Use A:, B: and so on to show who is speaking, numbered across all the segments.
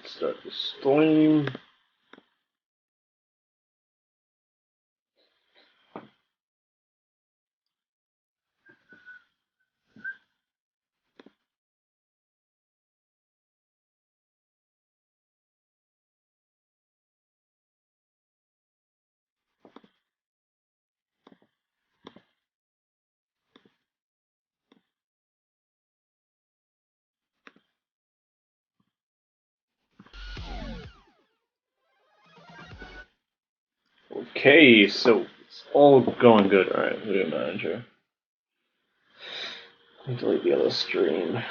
A: Let's start the stream. Okay, so it's all going good. Alright, video manager. Let me delete the other stream.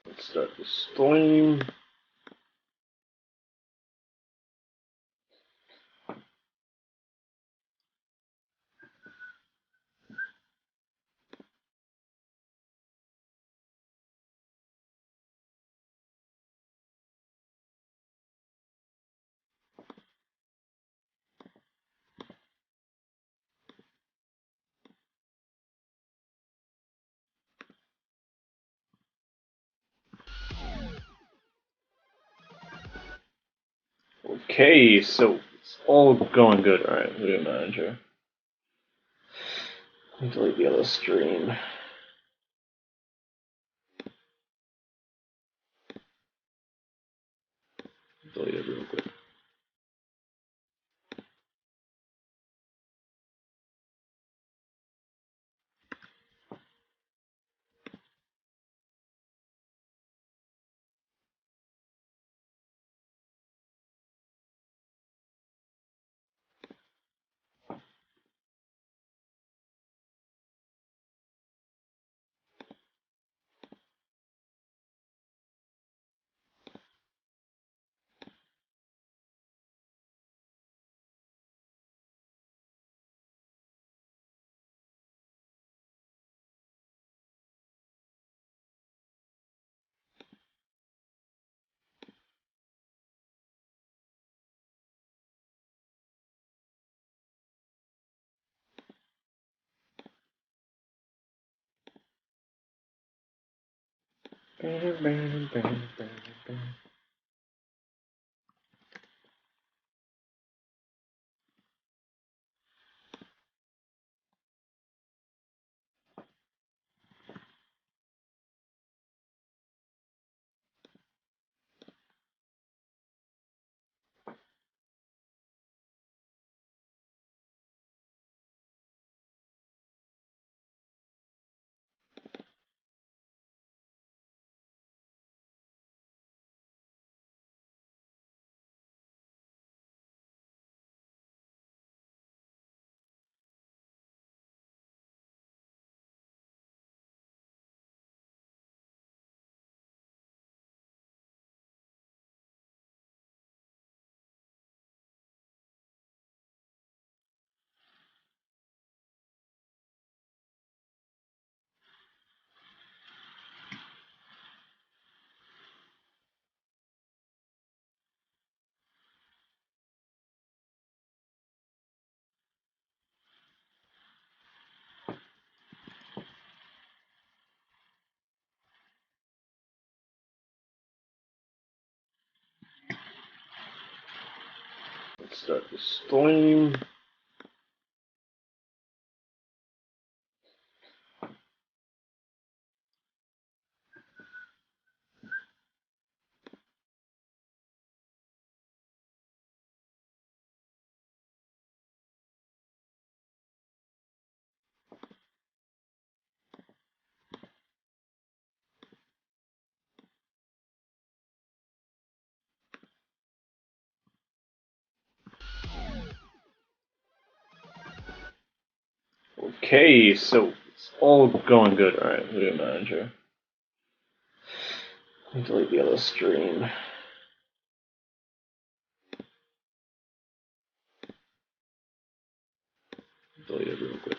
A: Let's start the stream. Okay, so it's all going good. Alright, video manager. Let me delete the other stream. Delete it real quick. Let's start the stream. Okay, so it's all going good. Alright, video manager. Let me delete the other stream. Delete it real quick.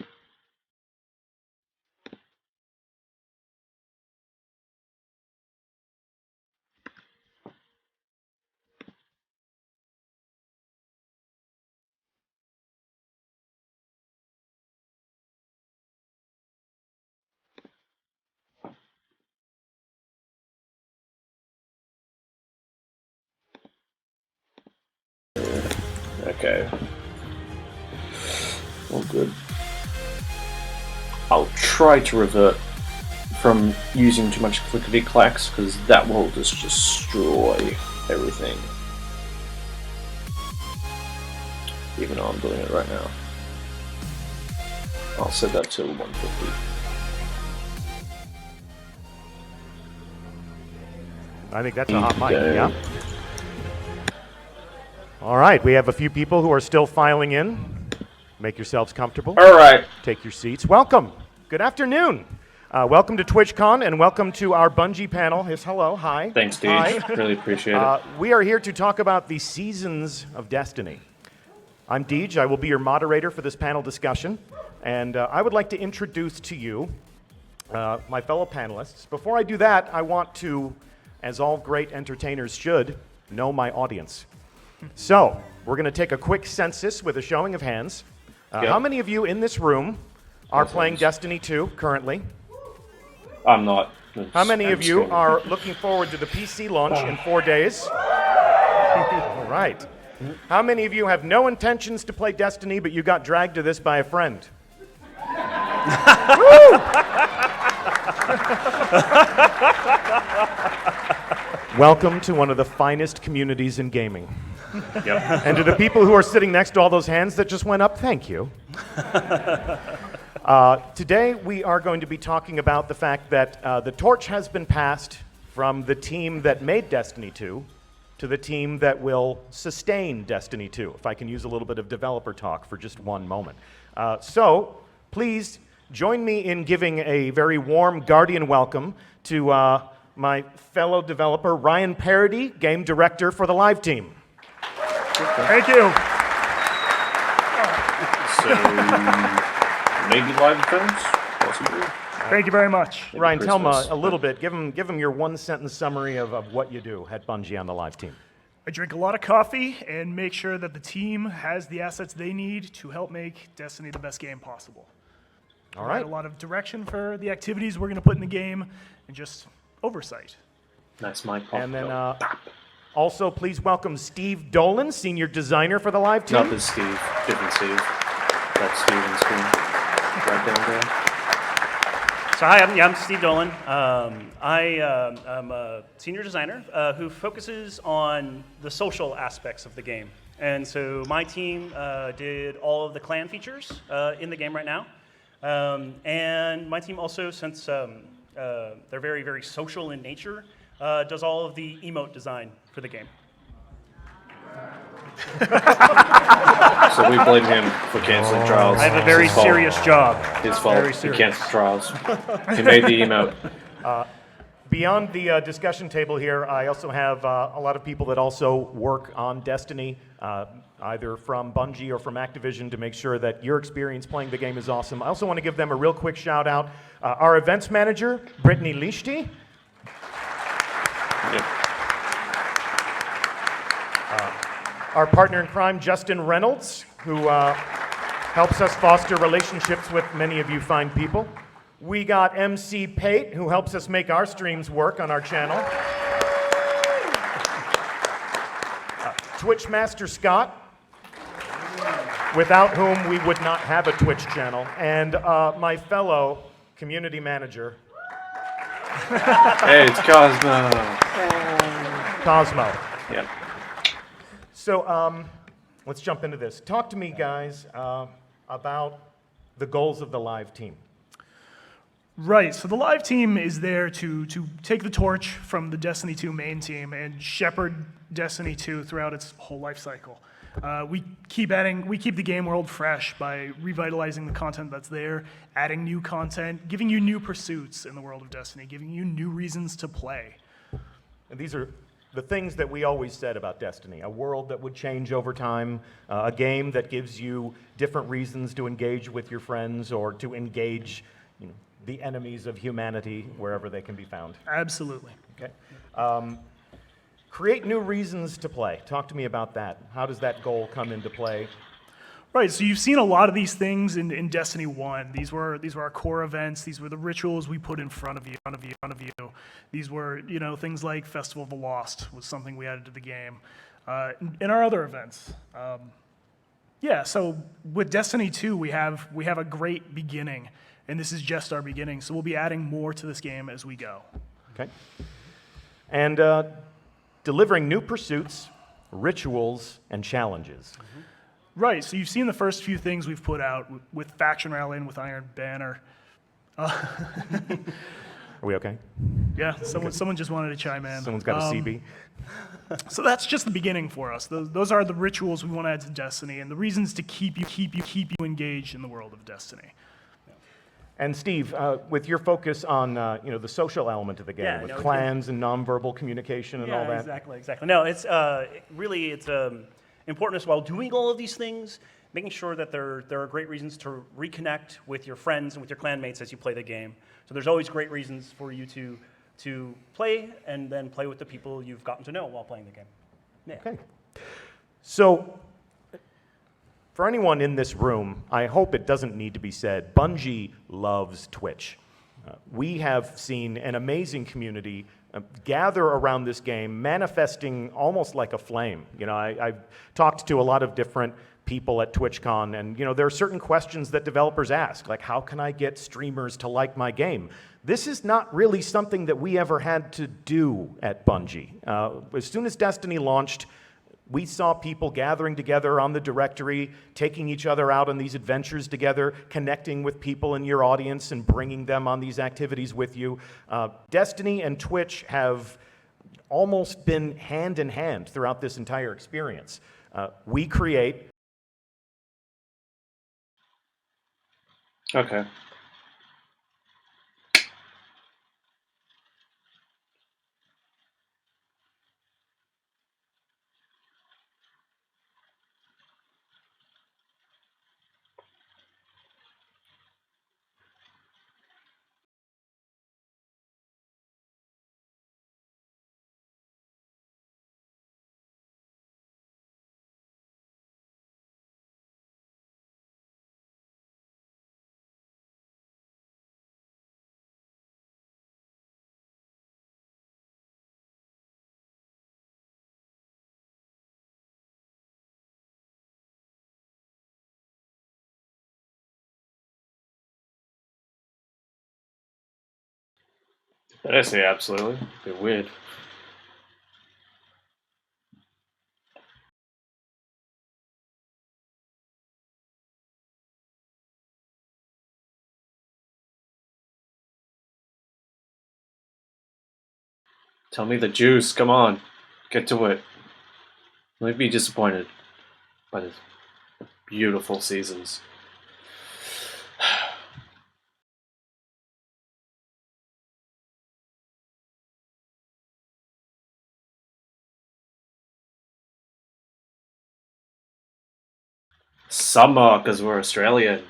A: Okay. All good. I'll try to revert from using too much clickety-clacks, because that will just destroy everything. Even though I'm doing it right now. I'll set that to 150.
B: I think that's a hot mic, yeah. All right, we have a few people who are still filing in. Make yourselves comfortable.
A: All right.
B: Take your seats. Welcome. Good afternoon. Welcome to TwitchCon and welcome to our Bungie panel. Yes, hello. Hi.
A: Thanks, Deej.
B: Hi.
A: Really appreciate it.
B: We are here to talk about the seasons of Destiny. I'm Deej. I will be your moderator for this panel discussion. And I would like to introduce to you my fellow panelists. Before I do that, I want to, as all great entertainers should, know my audience. So, we're going to take a quick census with a showing of hands.
A: Yep.
B: How many of you in this room are playing Destiny 2 currently?
A: I'm not.
B: How many of you are looking forward to the PC launch in 4 days? All right. How many of you have no intentions to play Destiny, but you got dragged to this by a friend? Welcome to one of the finest communities in gaming.
A: Yep.
B: And to the people who are sitting next to all those hands that just went up, thank you. Today we are going to be talking about the fact that the torch has been passed from the team that made Destiny 2 to the team that will sustain Destiny 2, if I can use a little bit of developer talk for just one moment. So please join me in giving a very warm Guardian welcome to my fellow developer, Ryan Parody, game director for the live team.
C: Thank you.
A: So, maybe live events, possibly.
C: Thank you very much.
B: Ryan, tell them
A: Christmas.
B: a little bit. Give them your one-sentence summary of what you do at Bungie on the live team.
C: I drink a lot of coffee and make sure that the team has the assets they need to help make Destiny the best game possible.
B: All
C: Provide
B: right.
C: a lot of direction for the activities we're going to put in the game and just oversight.
A: That's my pop.
B: And then also, please welcome Steve Dolan, senior designer for the live team.
A: Not this Steve. Different Steve. That's Steven's screen. Right down there.
D: So hi, I'm Steve Dolan. I'm a senior designer who focuses on the social aspects of the game. And so my team did all of the clan features in the game right now. And my team also, since they're very, very social in nature, does all of the emote design for the game.
A: So we blame him for canceling trials.
C: I have a very
A: It's his fault.
C: serious job.
A: His fault.
C: Very
A: He
C: serious.
A: canceled trials. He made the emote.
B: Beyond the discussion table here, I also have a lot of people that also work on Destiny, either from Bungie or from Activision, to make sure that your experience playing the game is awesome. I also want to give them a real quick shout out. Our events manager, Brittany Lichty.
A: Yep.
B: Our partner in crime, Justin Reynolds, who helps us foster relationships with many of you fine people. We got MC Pate, who helps us make our streams work on our channel. Twitch Master Scott, without whom we would not have a Twitch channel. And my fellow community manager,
A: Hey, it's Cosmo.
B: Cosmo.
A: Yep.
B: So let's jump into this. Talk to me, guys, about the goals of the live team.
C: Right, so the live team is there to take the torch from the Destiny 2 main team and shepherd Destiny 2 throughout its whole life cycle. We keep the game world fresh by revitalizing the content that's there, adding new content, giving you new pursuits in the world of Destiny, giving you new reasons to play.
B: And these are the things that we always said about Destiny, a world that would change over time, a game that gives you different reasons to engage with your friends or to engage the enemies of humanity wherever they can be found.
C: Absolutely.
B: Okay. Create new reasons to play. Talk to me about that. How does that goal come into play?
C: Right, so you've seen a lot of these things in Destiny 1. These were our core events. These were the rituals we put in front of you. These were, things like Festival of the Lost was something we added to the game. In our other events, Yeah, so with Destiny 2, we have a great beginning, and this is just our beginning. So we'll be adding more to this game as we go.
B: Okay. And delivering new pursuits, rituals, and challenges.
C: Right, so you've seen the first few things we've put out with Faction Rally and with Iron Banner.
B: Are we okay?
C: Yeah, someone just wanted to chime in.
B: Someone's got a CB.
C: So that's just the beginning for us. Those are the rituals we want to add to Destiny, and the reasons to keep you engaged in the world of Destiny.
B: And Steve, with your focus on the social element of the game,
D: Yeah,
B: with
D: no, it's
B: clans and nonverbal communication and all that.
D: Exactly. No, it's really important as well. Doing all of these things, making sure that there are great reasons to reconnect with your friends and with your clanmates as you play the game. So there's always great reasons for you to play and then play with the people you've gotten to know while playing the game. Yeah.
B: Okay. So, for anyone in this room, I hope it doesn't need to be said, Bungie loves Twitch. We have seen an amazing community gather around this game, manifesting almost like a flame. I've talked to a lot of different people at TwitchCon, and there are certain questions that developers ask, like how can I get streamers to like my game? This is not really something that we ever had to do at Bungie. As soon as Destiny launched, we saw people gathering together on the directory, taking each other out on these adventures together, connecting with people in your audience and bringing them on these activities with you. Destiny and Twitch have almost been hand in hand throughout this entire experience. We create.
A: Okay. I say absolutely. They're weird. Tell me the juice. Come on. Get to it. You might be disappointed by the beautiful seasons. Summer, because we're Australian.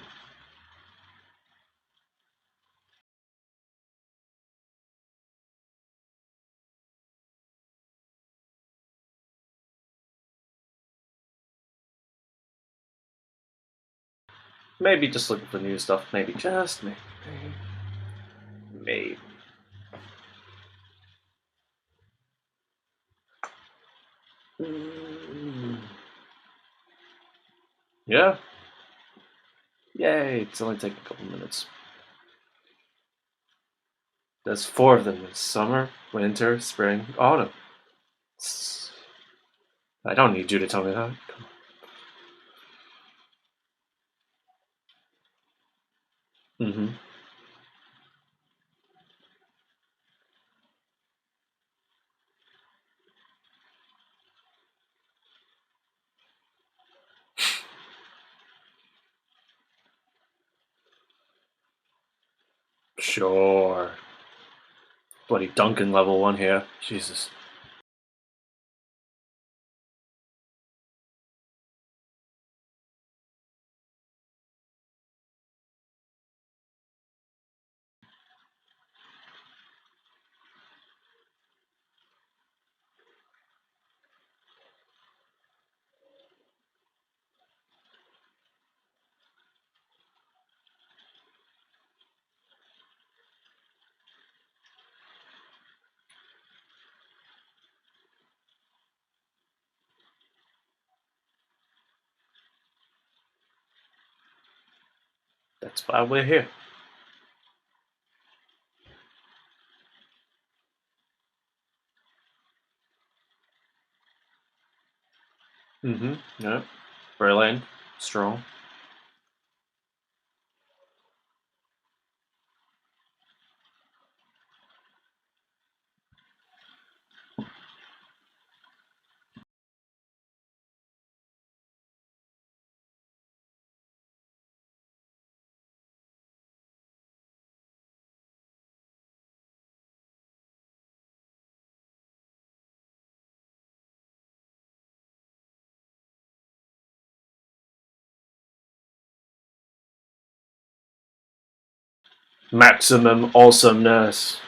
A: Maybe just looking for new stuff. Maybe just maybe. Maybe. Yeah. Yay! It's only taking a couple minutes. There's 4 of them. There's summer, winter, spring, autumn. I don't need you to tell me that. Mm-hmm. Sure. Bloody Duncan level 1 here. Jesus. That's why we're here. Yep. Brilliant. Strong. Maximum awesomeness.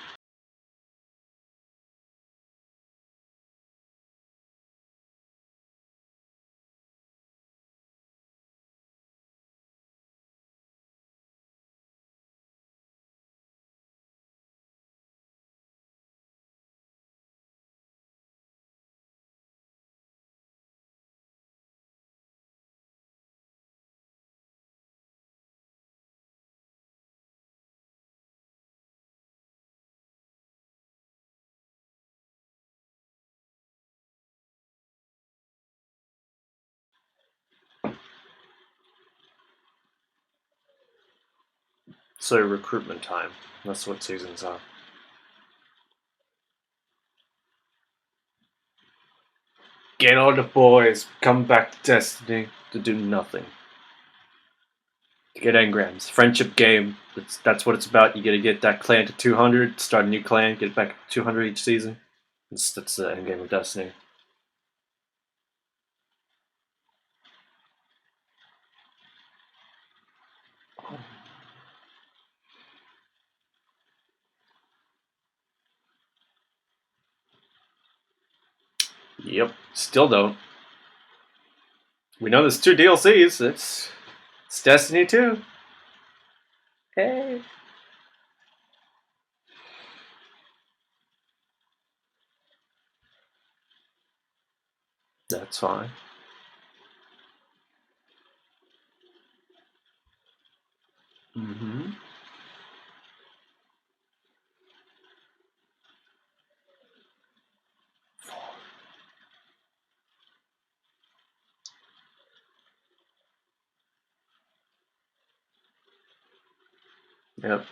A: So recruitment time. That's what seasons are. Get all the boys, come back to Destiny to do nothing. To get engrams. Friendship game. That's what it's about. You gotta get that clan to 200, start a new clan, get it back to 200 each season. That's the end game of Destiny. Yep. Still don't. We know there's 2 DLCs. It's Destiny 2. Hey. That's fine. Yep.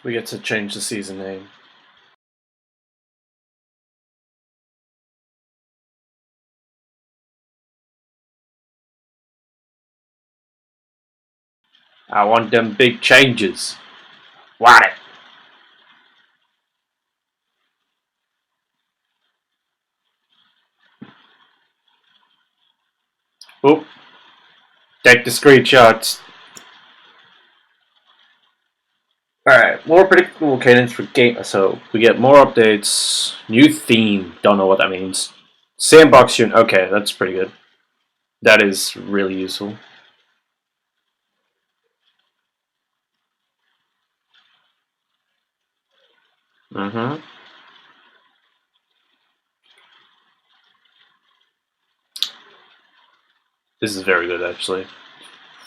A: We get to change the season name. I want them big changes. Want it. Oop. Take the screenshots. Alright, more predictable cadence for game. So, we get more updates. New theme. Don't know what that means. Sandbox tune. Okay, that's pretty good. That is really useful. This is very good, actually.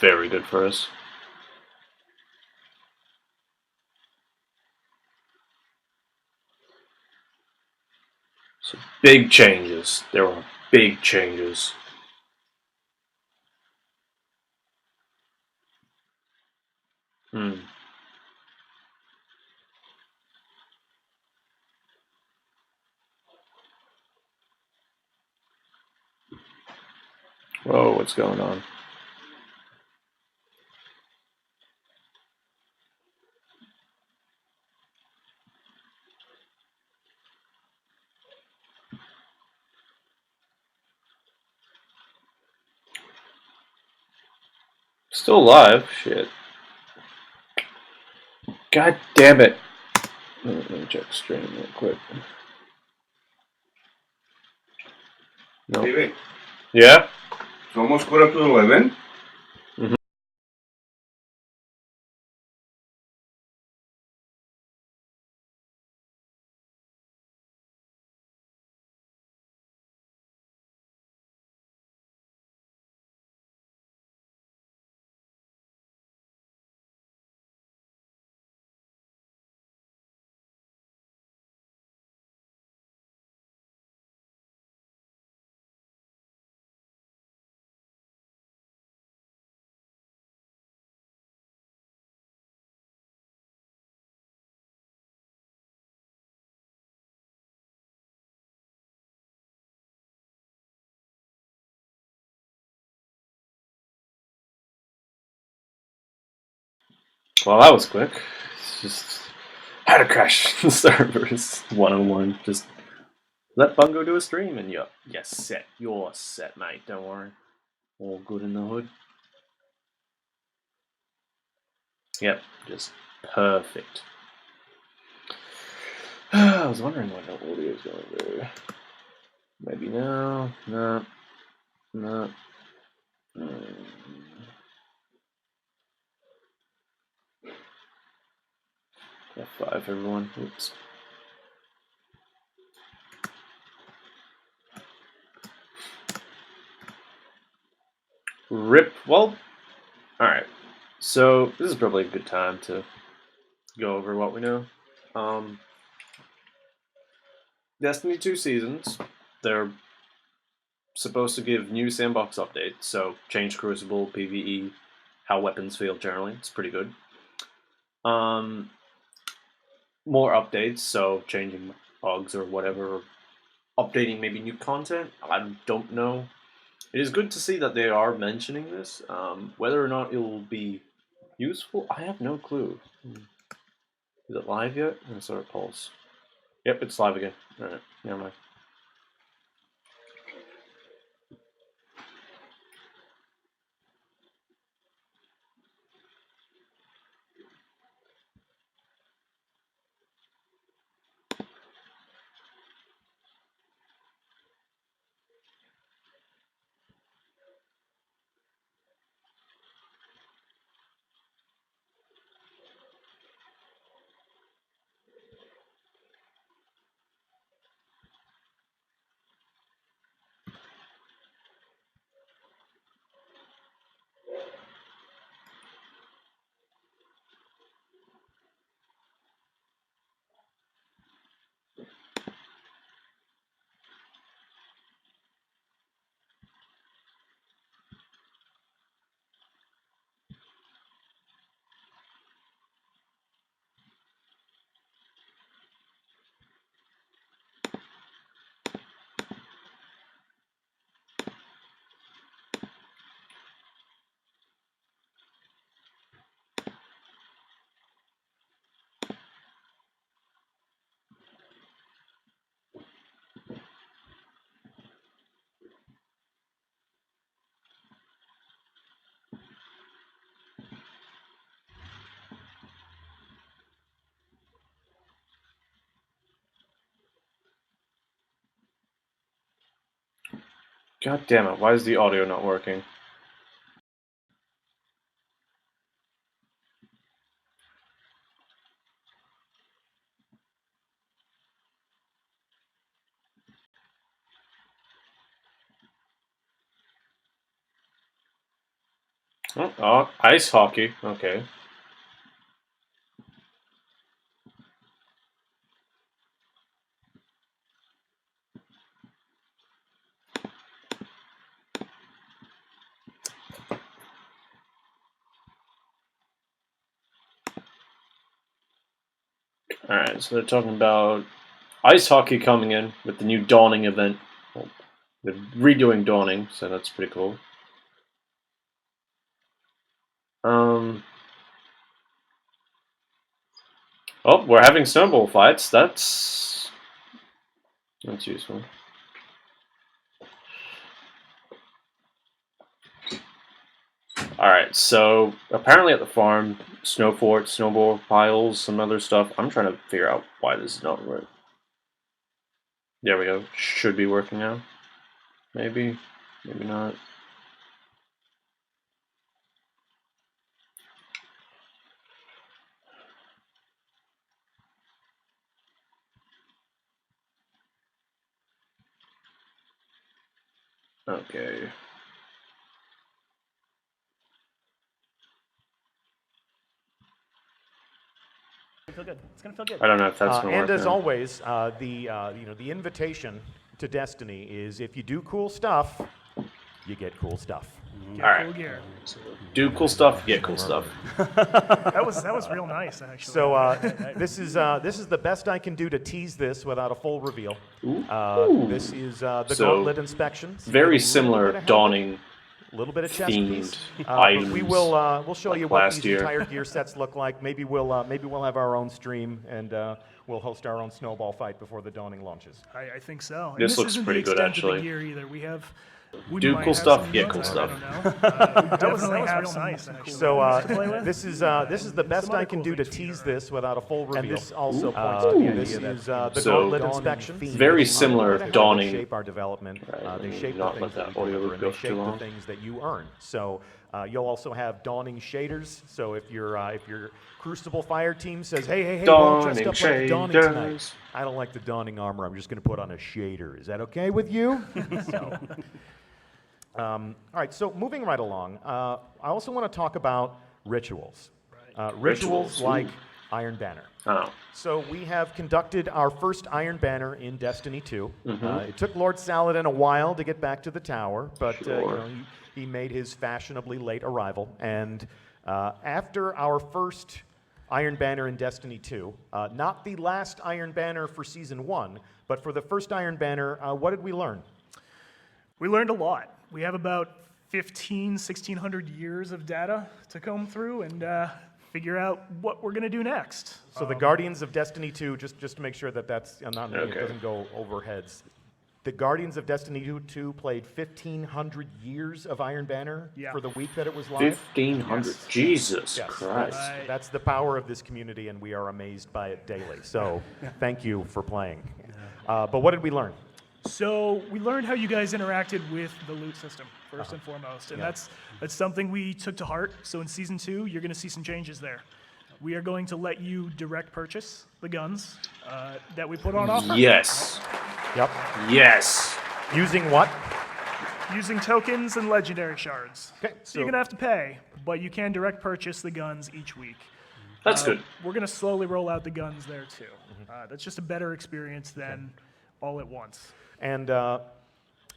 A: Very good for us. So, big changes. There are big changes. Whoa, what's going on? Still alive? Shit. God damn it. Let me check stream real quick. No.
E: Baby,
A: Yeah?
E: so almost caught up to 11.
A: Well, that was quick. It's just had to crash the servers 101. Just let Bungo do a stream, and you're set. You're set, mate. Don't worry. All good in the hood. Yep, just perfect. I was wondering when the audio is going to. Maybe now. No. No. F5, everyone. Oops. Rip. Well, alright. So, this is probably a good time to go over what we know. Destiny 2 seasons. They're supposed to give new Sandbox updates, so change Crucible, PvE, how weapons feel generally. It's pretty good. More updates, so changing bugs or whatever, or updating maybe new content. I don't know. It is good to see that they are mentioning this. Whether or not it will be useful, I have no clue. Is it live yet? I saw it pulse. Yep, it's live again. Alright, never mind. God damn it, why is the audio not working? Oh, ice hockey. Okay. Alright, so they're talking about ice hockey coming in with the new Dawning event. Well, they're redoing Dawning, so that's pretty cool. Oh, we're having snowball fights. That's useful. Alright, so apparently at the farm, snow fort, snowball piles, some other stuff. I'm trying to figure out why this is not working. There we go. Should be working now. Maybe. Maybe not. Okay.
D: Feel good. It's gonna feel good.
A: I don't know if that's going to work.
B: And as
A: now.
B: always, the invitation to Destiny is if you do cool stuff, you get cool stuff.
C: Get
A: All right.
C: cool gear.
A: Do cool stuff, get cool stuff.
C: That was real nice, actually.
B: So this is the best I can do to tease this without a full reveal. This is the
A: So,
B: gauntlet inspections.
A: Very
B: Get a little bit
A: similar
B: of help
A: Dawning
B: little bit of chest
A: Themed
B: piece.
A: items
B: But we'll show
A: like
B: you what
A: last
B: these
A: year.
B: entire gear sets look like. Maybe we'll have our own stream and we'll host our own snowball fight before the Dawning launches.
C: I think so. And
A: This looks
C: isn't
A: pretty
C: the
A: good,
C: extent of
A: actually.
C: the gear either. We have. We
A: Do
C: might
A: cool
C: have
A: stuff,
C: some
A: get
C: emotes,
A: cool
C: I
A: stuff.
C: don't know. We definitely have
E: real
C: some
E: nice, actually.
C: cool
B: So
C: ones to play with.
B: this is the best
C: Some
B: I
C: other
B: can
C: cool
B: do to
C: things we
B: tease
C: do.
B: this without a full reveal.
E: And this also points to the
B: This
E: idea
B: is
E: that
B: the
A: So,
B: Gauntlet inspection.
A: very similar
B: They
A: Dawning.
B: shape our development. They shape the
A: Not
B: things
A: let
B: that
A: that
B: we
A: audio
B: deliver,
A: loop
B: and
A: go
B: they
A: for
B: shape
A: too
B: the
A: long.
B: things that you earn. So you'll also have Dawning shaders. So if your Crucible Fire team says, hey, we're all dressed
A: Dawning
B: up like the Dawning tonight.
A: shaders.
B: I don't like the Dawning armor. I'm just going to put on a shader. Is that okay with you? So. All right, so moving right along, I also want to talk about rituals. Rituals
A: Rituals,
B: like
A: ooh.
B: Iron Banner.
A: Oh,
B: So we have conducted our first Iron Banner in Destiny 2. It took Lord Saladin a while to get back to the tower, but
A: Sure.
B: he made his fashionably late arrival. And after our first Iron Banner in Destiny 2, not the last Iron Banner for Season 1, but for the first Iron Banner, what did we learn?
C: We learned a lot. We have about 1,600 years of data to comb through and figure out what we're going to do next.
B: So the Guardians of Destiny 2, just to make sure that that's not me,
A: Okay.
B: it doesn't go over heads. The Guardians of Destiny 2 played 1,500 years of Iron Banner
C: Yeah.
B: for the week that it was live.
A: 1,500.
C: Yes.
A: Jesus
B: Yes,
A: Christ.
B: that's the power of this community, and we are amazed by it daily. So thank you for playing. But what did we learn?
C: So we learned how you guys interacted with the loot system, first and foremost. And
B: Yeah.
C: that's something we took to heart. So in Season 2, you're going to see some changes there. We are going to let you direct purchase the guns that we put on offer.
A: Yes.
B: Yep.
A: Yes.
B: Using what?
C: Using tokens and legendary shards.
B: Okay,
C: So you're going to have to pay, but you can direct purchase the guns each week.
A: That's good.
C: We're going to slowly roll out the guns there too. That's just a better experience than all at once.
B: And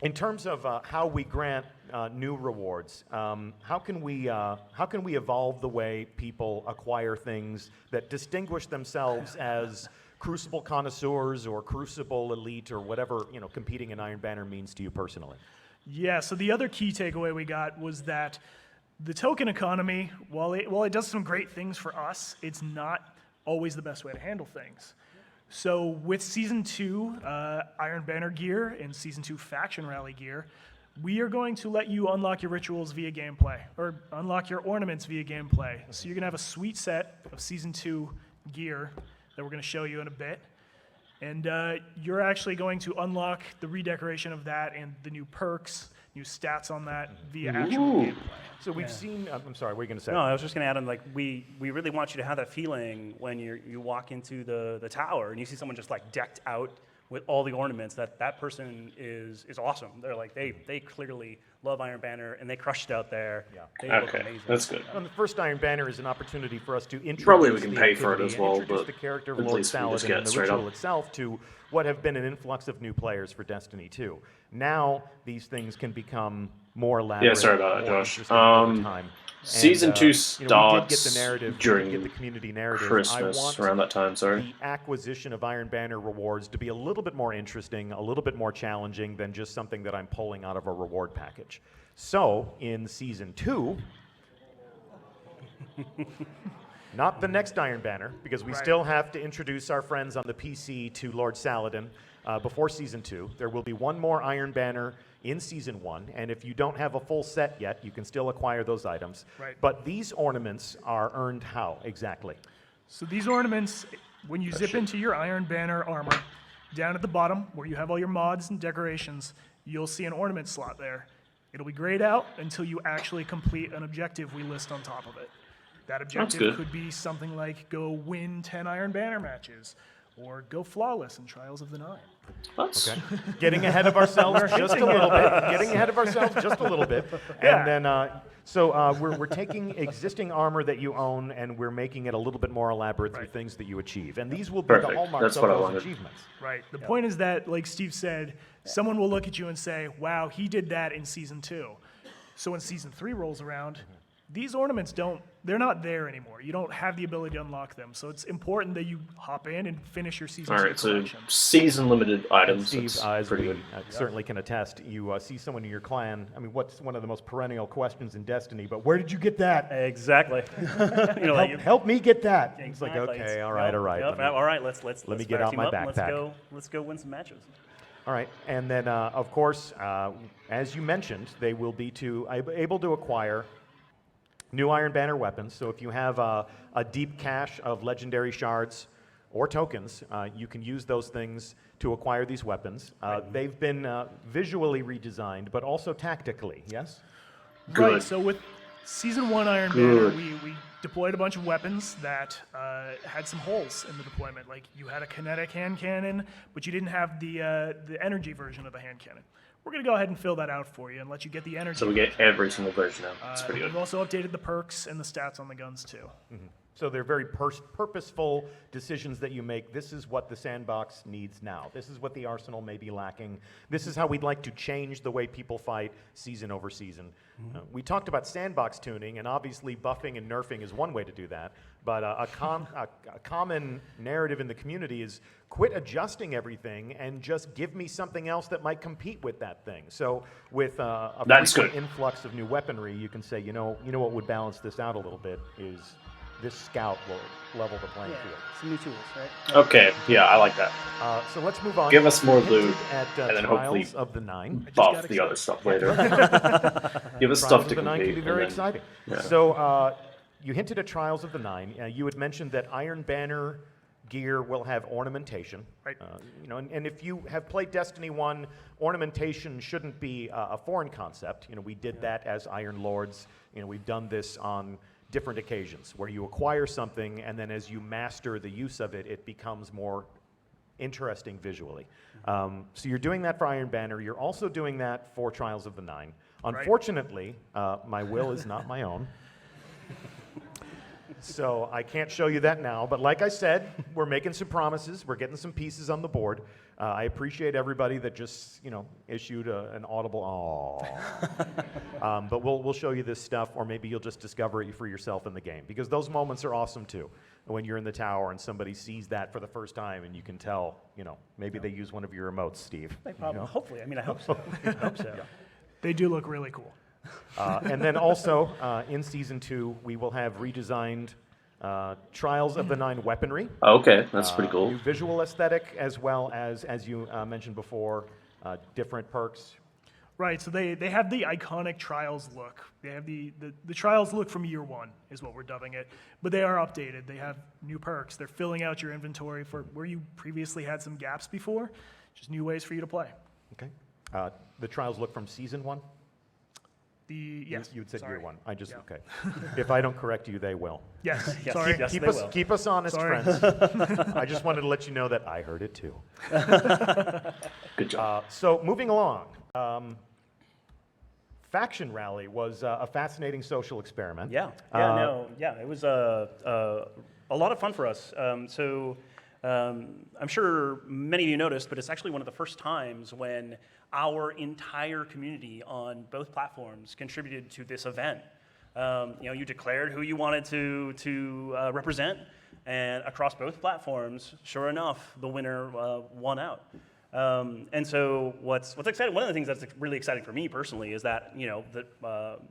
B: in terms of how we grant new rewards, how can we evolve the way people acquire things that distinguish themselves as Crucible connoisseurs or Crucible elite or whatever competing in Iron Banner means to you personally?
C: Yeah, so the other key takeaway we got was that the token economy, while it does some great things for us, it's not always the best way to handle things. So with Season 2 Iron Banner gear and Season 2 Faction Rally gear, we are going to let you unlock your rituals via gameplay, or unlock your ornaments via gameplay. So you're going to have a sweet set of Season 2 gear that we're going to show you in a bit. And you're actually going to unlock the redecoration of that and the new perks, new stats on that via actual
A: Ooh.
C: gameplay.
B: So we've seen. I'm sorry. What were you going to say?
D: No, I was just going to add on, like, we really want you to have that feeling when you walk into the tower and you see someone just, like, decked out with all the ornaments, that person is awesome. They're like, they clearly love Iron Banner, and they crushed it out there.
B: Yeah.
D: They look
A: Okay,
D: amazing.
A: that's good.
B: And the first Iron Banner is an opportunity for us to introduce
A: Probably we can
B: the
A: pay for it
B: activity
A: as
B: and
A: well,
B: introduce
A: but
B: the character of
A: at
B: Lord
A: least we just
B: Saladin
A: get
B: and the
A: straight
B: ritual
A: up.
B: itself to what have been an influx of new players for Destiny 2. Now these things can become more elaborate.
A: sorry about that,
B: more
A: Josh.
B: interesting over time.
A: Season 2
B: we did get the
A: starts
B: narrative,
A: during
B: we did get the community narrative. I
A: Christmas,
B: want
A: around that time, sorry.
B: the acquisition of Iron Banner rewards to be a little bit more interesting, a little bit more challenging than just something that I'm pulling out of a reward package. So, in Season 2, not the next Iron Banner, because we
C: Right.
B: still have to introduce our friends on the PC to Lord Saladin before Season 2. There will be one more Iron Banner in Season 1, and if you don't have a full set yet, you can still acquire those items.
C: Right.
B: But these ornaments are earned how exactly?
C: So these ornaments, when you zip into your Iron Banner armor, down at the bottom where you have all your mods and decorations, you'll see an ornament slot there. It'll be grayed out until you actually complete an objective we list on top of it. That objective
A: good.
C: could be something like go win 10 Iron Banner matches, or go flawless in Trials of the Nine.
A: That's
B: Getting ahead of ourselves just a little bit. Getting ahead of ourselves just a little bit.
C: Yeah.
B: And then, so we're taking existing armor that you own and we're making it a little bit more elaborate through
C: Right.
B: things that you achieve. And these will be
A: Perfect.
B: the hallmarks
A: That's
B: of
A: what I
B: those
A: wanted.
B: achievements.
C: Right. The point is that, like Steve said, someone will look at you and say, wow, he did that in Season 2. So when Season 3 rolls around, these ornaments they're not there anymore. You don't have the ability to unlock them. So it's important that you hop in and finish your season
A: All
C: 2
A: right, so
C: collection.
A: season-limited items.
B: Steve,
A: that's
B: as
A: pretty
B: we
A: good.
B: certainly can attest, you see someone in your clan. I mean, what's one of the most perennial questions in Destiny? But where did you get that?
D: Exactly.
B: Help me get that. It's like,
D: Exactly.
B: okay, all right.
D: Yep, all right. Let's
B: me get
D: fire
B: out
D: team
B: my
D: up and
B: backpack.
D: Let's go win some matches.
B: All right, and then of course, as you mentioned, they will be able to acquire new Iron Banner weapons. So if you have a deep cache of legendary shards or tokens, you can use those things to acquire these weapons. They've been visually redesigned, but also tactically. Yes.
A: Good.
C: Right. So with Season 1 Iron Banner, we deployed a bunch of weapons that had some holes in the deployment. Like you had a kinetic hand cannon, but you didn't have the energy version of the hand cannon. We're going to go ahead and fill that out for you and let you get the energy.
A: So we get every single version now. That's pretty
C: We've
A: good.
C: also updated the perks and the stats on the guns too.
B: So they're very purposeful decisions that you make. This is what the sandbox needs now. This is what the arsenal may be lacking. This is how we'd like to change the way people fight season over season. We talked about sandbox tuning, and obviously buffing and nerfing is one way to do that. But a common narrative in the community is quit adjusting everything and just give me something else that might compete with that thing. So with a
A: That's
B: frequent
A: good.
B: influx of new weaponry, you can say, you know what would balance this out a little bit is this scout will level the playing field.
D: Some new tools, right?
A: Okay, yeah, I like that.
B: So let's move on.
A: Give us more
B: You hinted
A: loot,
B: at
A: and then
B: Trials
A: hopefully
B: of the Nine.
A: Buff the other stuff later. Give us
B: Trials
A: stuff
B: of
A: to
B: the Nine
A: compete.
B: can be very
A: and then-
B: exciting.
A: yeah.
B: So you hinted at Trials of the Nine. You had mentioned that Iron Banner gear will have ornamentation.
C: Right.
B: And if you have played Destiny 1, ornamentation shouldn't be a foreign concept. We did that as Iron Lords. We've done this on different occasions where you acquire something and then as you master the use of it, it becomes more interesting visually. So you're doing that for Iron Banner. You're also doing that for Trials of the Nine. Unfortunately, my will is not my own. So I can't show you that now, but like I said, we're making some promises. We're getting some pieces on the board. I appreciate everybody that just, issued an audible "aww." But we'll show you this stuff, or maybe you'll just discover it for yourself in the game, because those moments are awesome too. When you're in the tower and somebody sees that for the first time, and you can tell, maybe they use one of your emotes, Steve.
D: They probably, hopefully. I mean, I hope so. I hope so.
C: They do look really cool.
B: And then also, in Season 2, we will have redesigned Trials of the Nine weaponry.
A: Okay, that's pretty cool.
B: New visual aesthetic, as well as you mentioned before, different perks.
C: Right, so they have the iconic Trials look. They have the Trials look from year 1 is what we're dubbing it. But they are updated. They have new perks. They're filling out your inventory for where you previously had some gaps before. Just new ways for you to play.
B: Okay. The Trials look from Season 1?
C: Yes.
B: You had said
C: sorry.
B: year 1.
C: Yeah.
B: Okay. If I don't correct you, they will.
C: Yes,
D: Yes,
C: sorry.
D: yes,
B: Keep
D: they will.
B: keep us honest,
C: Sorry.
B: friends. I just wanted to let you know that I heard it too.
A: Good job.
B: So moving along, Faction Rally was a fascinating social experiment.
D: Yeah. It was a lot of fun for us. I'm sure many of you noticed, but it's actually one of the first times when our entire community on both platforms contributed to this event. You declared who you wanted to represent, and across both platforms, sure enough, the winner won out. And so what's exciting? One of the things that's really exciting for me personally is that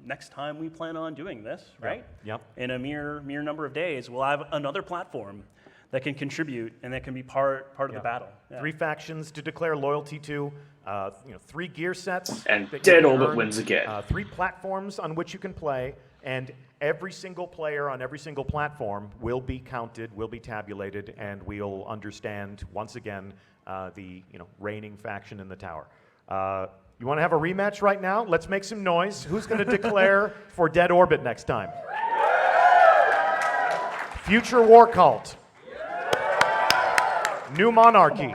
D: next time we plan on doing this, right?
B: Yep.
D: In a mere number of days, we'll have another platform that can contribute and that can be part of the battle. Yeah.
B: 3 factions to declare loyalty to, 3 gear sets.
A: And
B: that you
A: Dead
B: can
A: Orbit
B: earn,
A: wins again.
B: 3 platforms on which you can play, and every single player on every single platform will be counted, will be tabulated, and we'll understand once again the reigning faction in the tower. You want to have a rematch right now? Let's make some noise. Who's going to declare for Dead Orbit next time? Future War Cult. New Monarchy.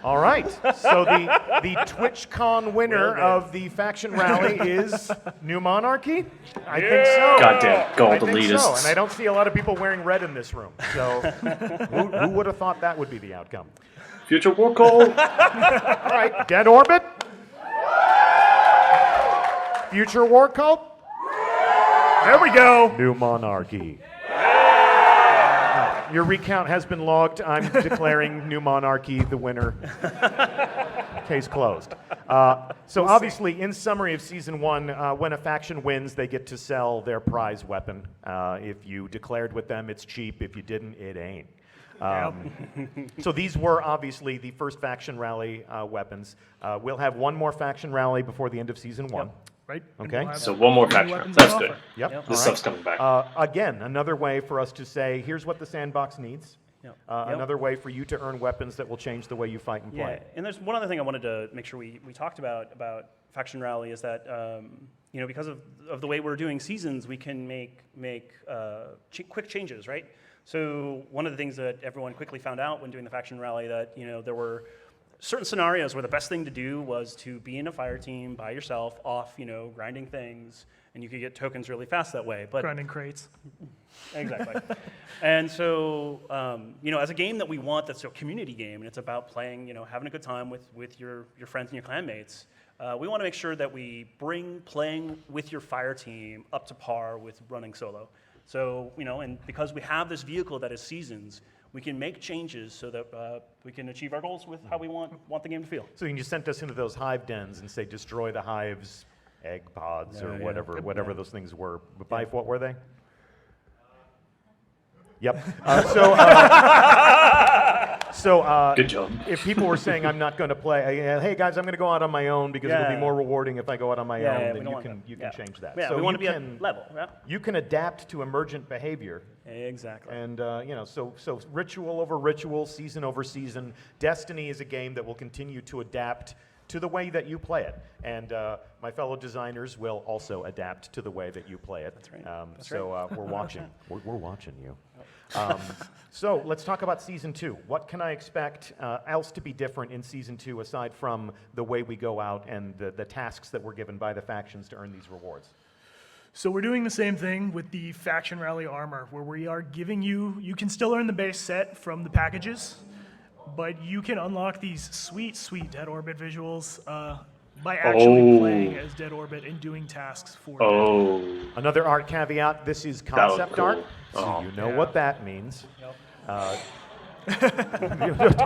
B: All right. So the TwitchCon winner of the faction rally is New Monarchy? I think so.
A: Goddamn gold
B: I think
A: elitists.
B: so. And I don't see a lot of people wearing red in this room. So who would have thought that would be the outcome?
A: Future War Call.
B: All right. Dead Orbit. Future War Cult?
C: There we go.
B: New Monarchy. Your recount has been logged. I'm declaring New Monarchy the winner. Case closed. So obviously, in summary of Season 1, when a faction wins, they get to sell their prize weapon. If you declared with them, it's cheap. If you didn't, it ain't. So these were obviously the first faction rally weapons. We'll have one more faction rally before the end of Season 1.
C: Yep. Right? And
B: Okay.
C: we'll have
A: So one more
C: new
A: faction.
C: weapons
A: That's
C: on
A: good.
C: offer.
B: Yep.
D: Yep.
B: all
A: This
B: right.
A: stuff's coming back.
B: Again, another way for us to say, here's what the sandbox needs.
D: Yep.
B: Another way for you to earn weapons that will change the way you fight and
D: Yeah,
B: play.
D: and there's one other thing I wanted to make sure we talked about Faction Rally is that because of the way we're doing seasons, we can make quick changes, right? So one of the things that everyone quickly found out when doing the Faction Rally that there were certain scenarios where the best thing to do was to be in a fire team by yourself, off grinding things, and you could get tokens really fast that way. But
C: Grinding crates.
D: Exactly. And so, as a game that we want that's a community game, and it's about playing, having a good time with your friends and your clanmates, we want to make sure that we bring playing with your fire team up to par with running solo. So, and because we have this vehicle that is seasons, we can make changes so that we can achieve our goals with how we want the game to feel.
B: So you just sent us into those hive dens and say, destroy the hives, egg pods, or whatever those things were. But what were they? Yep.
A: Good job.
B: If people were saying, I'm not going to play, hey guys, I'm going to go out on my own because it'll be more rewarding if I go out on my own, then you can change that.
D: Yeah,
B: so
D: we want to be
B: you
D: at level. Yeah.
B: You can adapt to emergent behavior.
D: Exactly.
B: And, so ritual over ritual, season over season, Destiny is a game that will continue to adapt to the way that you play it. And my fellow designers will also adapt to the way that you play it.
D: That's right.
B: We're watching. We're watching you. So let's talk about Season 2. What can I expect else to be different in Season 2 aside from the way we go out and the tasks that we're given by the factions to earn these rewards?
C: So we're doing the same thing with the Faction Rally armor, where we are giving you can still earn the base set from the packages, but you can unlock these sweet, sweet Dead Orbit visuals by actually playing as Dead Orbit and doing tasks for them.
B: Another art caveat, this is concept
A: cool.
B: art, so you know what that means.
C: Yep.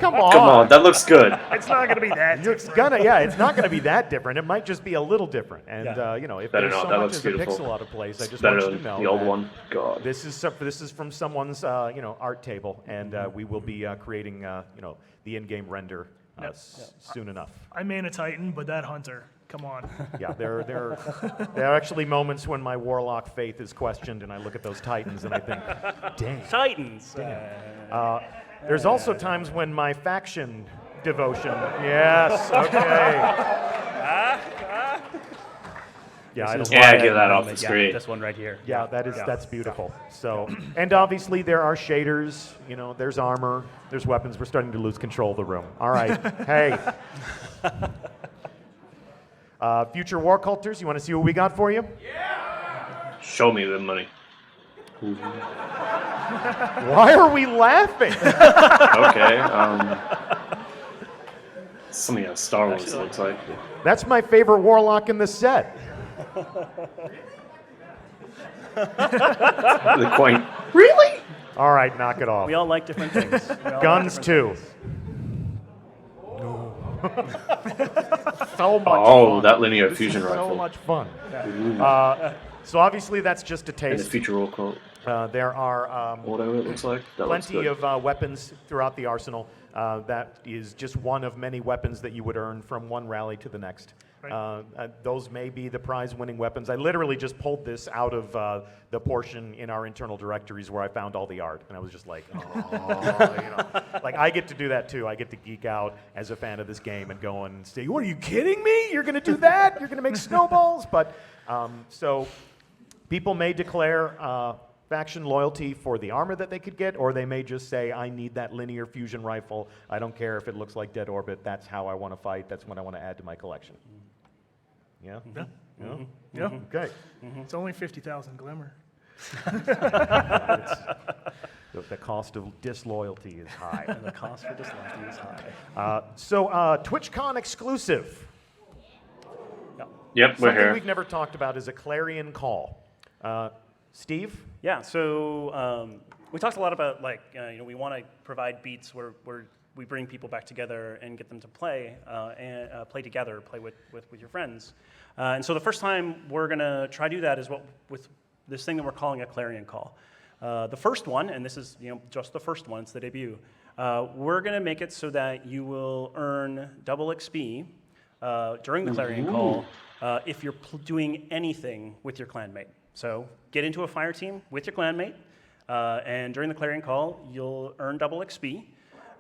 B: Come on.
A: Come on, that looks good.
C: It's not going to be that
B: It's
C: different.
B: it's not gonna be that different. It might just be a little different. And if
A: Better
B: there's
A: not.
B: so
A: That
B: much
A: looks
B: as a
A: beautiful.
B: pixel out of place, I just
A: Better
B: want you
A: than
B: to know
A: the old
B: that
A: one. God.
B: This is from someone's art table, and we will be creating the in-game render soon enough.
C: I main a Titan, but that Hunter, come on.
B: Yeah, there are actually moments when my warlock faith is questioned, and I look at those Titans and I think, dang.
D: Titans.
B: There's also times when my faction devotion. Yes. Okay. Yeah, I don't.
A: Get that off the screen.
D: This one right here.
B: Yeah, that's beautiful. So, and obviously there are shaders. There's armor. There's weapons. We're starting to lose control of the room. All right. Hey. Future War Culters, you want to see what we got for you?
A: Show me the money.
B: Why are we laughing?
A: Okay. Something out of Star Wars, it looks like.
B: That's my favorite warlock in the set.
A: The coin. Really?
B: All right, knock it off.
D: We all like different things.
B: Guns too. So much fun.
A: That linear fusion
B: So
A: rifle.
B: much fun. So obviously that's just a
A: And the
B: taste.
A: future roll call.
B: There are
A: Whatever it looks like. That looks
B: plenty
A: good.
B: of weapons throughout the arsenal. That is just one of many weapons that you would earn from one rally to the next.
C: Right.
B: Those may be the prize-winning weapons. I literally just pulled this out of the portion in our internal directories where I found all the art, and I was just like, like I get to do that too. I get to geek out as a fan of this game and go and say, "What are you kidding me? You're going to do that? You're going to make snowballs?" But so people may declare faction loyalty for the armor that they could get, or they may just say, I need that linear fusion rifle. I don't care if it looks like Dead Orbit. That's how I want to fight. That's what I want to add to my collection. Yeah?
C: Yeah.
B: Yeah?
C: Yeah.
B: Okay.
C: It's only 50,000 glimmer.
B: The cost of disloyalty is high.
D: The cost for disloyalty is high.
B: So TwitchCon exclusive.
A: Yep, we're
B: Something
A: here.
B: we've never talked about is a Clarion Call. Steve?
D: Yeah, so we talked a lot about we want to provide beats where we bring people back together and get them to play and play together, play with your friends. And so the first time we're going to try to do that is with this thing that we're calling a Clarion Call. The first one, and this is just the first one, it's the debut. We're going to make it so that you will earn double XP during the Clarion Call if you're doing anything with your clanmate. So get into a fire team with your clanmate, and during the Clarion Call, you'll earn double XP.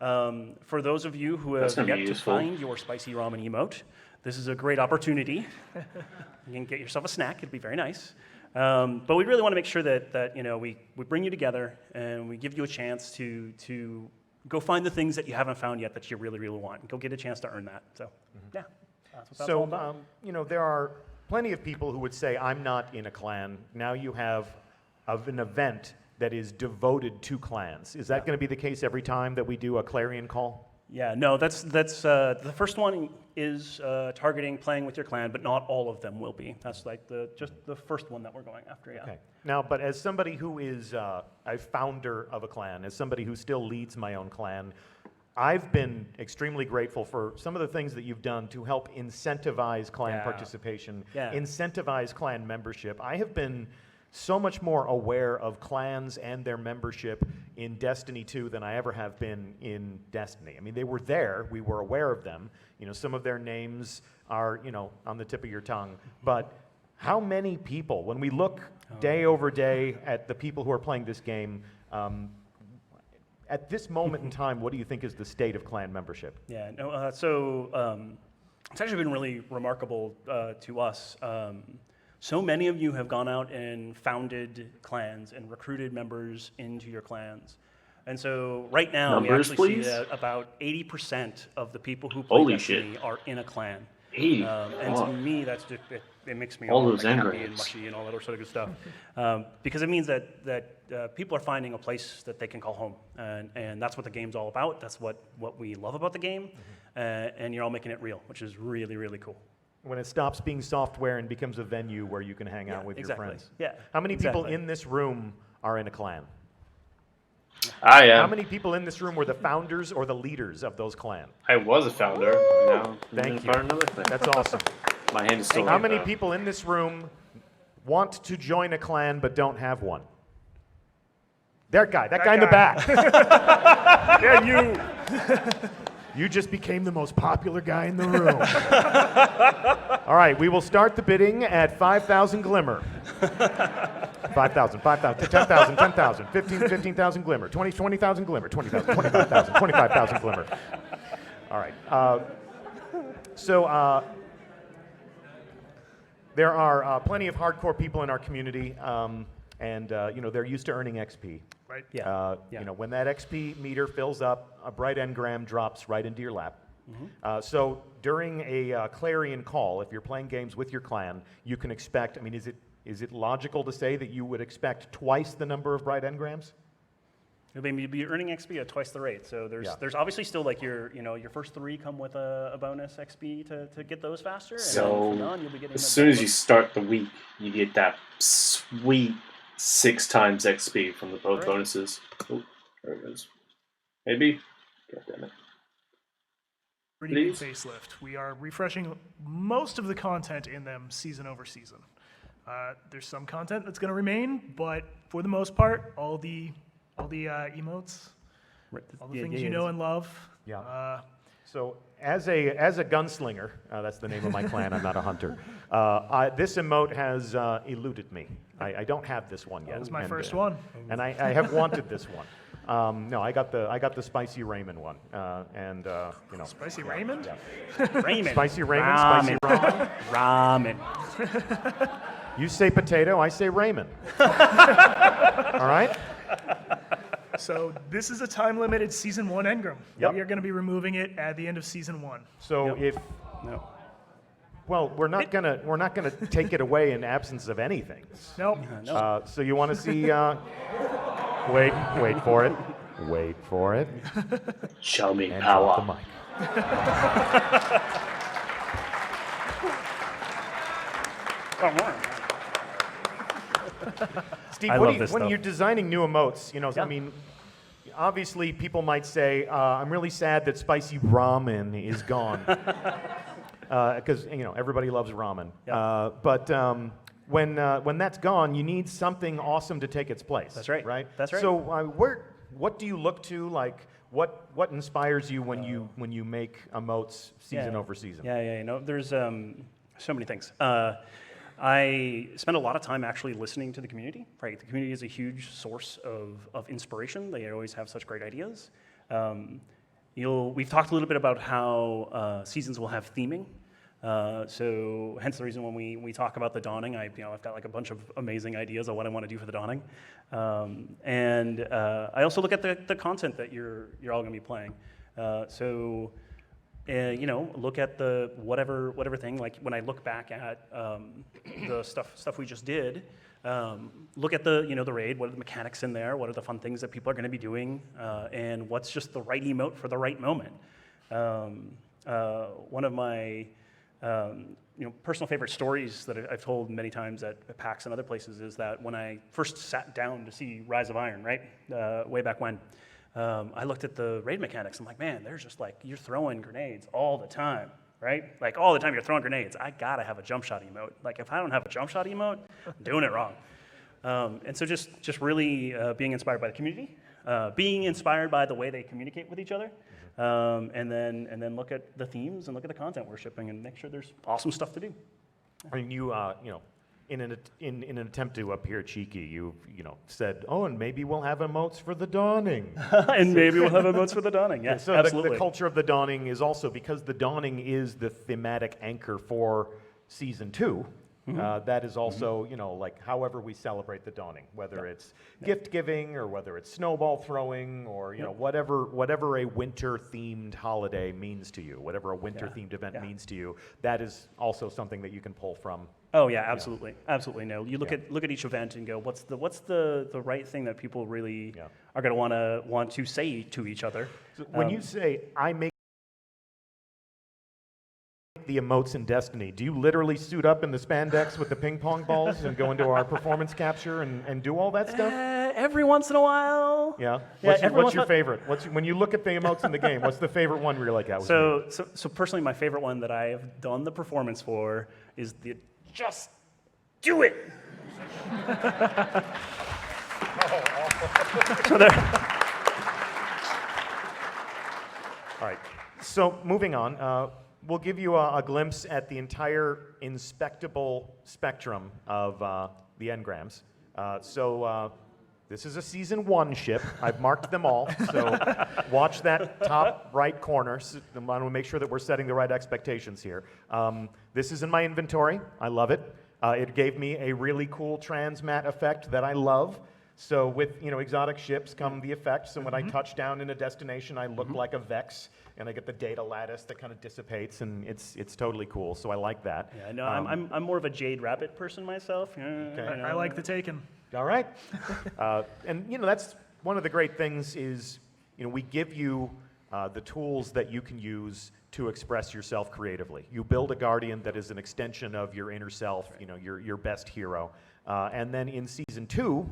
D: For those of you who have yet to find your spicy ramen emote, this is a great opportunity. You can get yourself a snack. It'd be very nice. But we really want to make sure that we bring you together and we give you a chance to go find the things that you haven't found yet that you really, really want. Go get a chance to earn that. So, yeah, that's what that's all about.
B: There are plenty of people who would say, I'm not in a clan. Now you have an event that is devoted to clans. Is that going to be the case every time that we do a Clarion Call?
D: Yeah, no, that's the first one is targeting playing with your clan, but not all of them will be. That's like just the first one that we're going after, yeah.
B: Okay. Now, but as somebody who is a founder of a clan, as somebody who still leads my own clan, I've been extremely grateful for some of the things that you've done to help incentivize clan participation, incentivize clan membership. I have been so much more aware of clans and their membership in Destiny 2 than I ever have been in Destiny. I mean, they were there. We were aware of them. Some of their names are, on the tip of your tongue. But how many people, when we look day over day at the people who are playing this game, at this moment in time, what do you think is the state of clan membership?
D: Yeah, no, so it's actually been really remarkable to us. So many of you have gone out and founded clans and recruited members into your clans. And so right now, we actually see that about 80% of the people who play Destiny are in a clan.
A: 80.
D: And to me, that's just, it makes me
A: all
D: all
A: those
D: happy and mushy and all that sort of good stuff. Because it means that people are finding a place that they can call home. And that's what the game's all about. That's what we love about the game. And you're all making it real, which is really, really cool.
B: When it stops being software and becomes a venue where you can hang out with your friends.
D: Yeah.
B: How many people in this room are in a clan?
A: I am.
B: How many people in this room were the founders or the leaders of those clans?
A: I was a founder. Now
B: Thank you.
A: Another thing.
B: That's awesome.
A: My hand is still.
B: How many people in this room want to join a clan but don't have one? That guy in the back. Yeah, you. You just became the most popular guy in the room. All right, we will start the bidding at 5,000 glimmer. 5,000, 5,000, 10,000, 10,000, 15,000 glimmer, 20,000 glimmer, 20,000, 25,000, 25,000 glimmer. All right. So there are plenty of hardcore people in our community, and they're used to earning XP.
C: Right.
D: Yeah.
B: When that XP meter fills up, a bright engram drops right into your lap. So during a Clarion Call, if you're playing games with your clan, you can expect. I mean, is it logical to say that you would expect twice the number of bright engrams?
D: You'd be earning XP at twice the rate. So there's obviously still like your first 3 come with a bonus XP to get those faster.
A: So
D: and then you'll be getting
A: as soon as you start the week, you get that sweet 6 times XP from the both bonuses. Oh, there it is. Maybe. God damn it.
C: Pretty big facelift. We are refreshing most of the content in them season over season. There's some content that's going to remain, but for the most part, all the emotes, all the things you know and love.
B: Yeah. So as a gunslinger, that's the name of my clan. I'm not a hunter. This emote has eluded me. I don't have this one yet.
C: That was my first one.
B: And I have wanted this one. No, I got the spicy ramen one.
C: Spicy ramen?
B: Yeah.
D: ramen.
B: Spicy ramen. Spicy ramen.
D: Ramen.
B: You say potato, I say ramen. All right.
C: So this is a time-limited Season 1 engram.
B: Yep.
C: We are going to be removing it at the end of Season 1.
B: So well, we're not gonna take it away in absence of anything.
C: Nope.
B: So you want to see? Wait for it. Wait for it.
A: Show me
B: And
A: power.
B: drop the mic. Steve,
D: I
B: what
D: love
B: do you,
D: this
B: when
D: stuff.
B: you're designing new emotes,
D: Yeah.
B: I mean, obviously people might say, I'm really sad that spicy ramen is gone. Because, everybody loves ramen.
D: Yeah.
B: But when that's gone, you need something awesome to take its place.
D: That's right.
B: Right?
D: That's right.
B: So what do you look to? Like, what inspires you when you make emotes season over season?
D: There's so many things. I spend a lot of time actually listening to the community. Right, the community is a huge source of inspiration. They always have such great ideas. We've talked a little bit about how seasons will have theming. So hence the reason when we talk about the Dawning, I've got like a bunch of amazing ideas of what I want to do for the Dawning. And I also look at the content that you're all going to be playing. Look at the whatever thing. Like when I look back at the stuff we just did, look at the raid. What are the mechanics in there? What are the fun things that people are going to be doing? And what's just the right emote for the right moment? One of my personal favorite stories that I've told many times at PAX and other places is that when I first sat down to see Rise of Iron, right, way back when, I looked at the raid mechanics. I'm like, man, there's just like, you're throwing grenades all the time, right? Like all the time you're throwing grenades. I gotta have a jump shot emote. Like if I don't have a jump shot emote, I'm doing it wrong. And so just really being inspired by the community, being inspired by the way they communicate with each other, and then look at the themes and look at the content we're shipping and make sure there's awesome stuff to do.
B: I mean, in an attempt to appear cheeky, you said, oh, and maybe we'll have emotes for the Dawning.
D: And maybe we'll have emotes for the Dawning. Yeah,
B: so
D: absolutely.
B: The culture of the Dawning is also, because the Dawning is the thematic anchor for season 2. That is also, like however we celebrate the Dawning, whether it's gift giving or whether it's snowball throwing or whatever a winter themed holiday means to you, whatever a winter themed event means to you, that is also something that you can pull from.
D: Oh yeah, absolutely, absolutely. No, you look at each event and go, what's the right thing that people really are going to want to say to each other.
B: So when you say I make the emotes in Destiny, do you literally suit up in the spandex with the ping pong balls and go into our performance capture and do all that stuff?
D: Every once in a while.
B: Yeah.
D: Yeah,
B: What's your favorite? When you look at the emotes in the game, what's the favorite one where you're like, that was me?
D: So personally, my favorite one that I have done the performance for is the just do it. So there.
B: All right. So moving on, we'll give you a glimpse at the entire inspectable spectrum of the engrams. This is a Season 1 ship. I've marked them all, so watch that top right corner. I want to make sure that we're setting the right expectations here. This is in my inventory. I love it. It gave me a really cool transmat effect that I love. So with exotic ships come the effects, and when I touch down in a destination, I look like a Vex, and I get the data lattice that kind of dissipates, and it's totally cool. So I like that.
D: Yeah, no, I'm more of a Jade Rabbit person myself.
B: Okay.
C: I like the Taken.
B: All right. And that's one of the great things is we give you the tools that you can use to express yourself creatively. You build a Guardian that is an extension of your inner self, your best hero. And then in Season 2,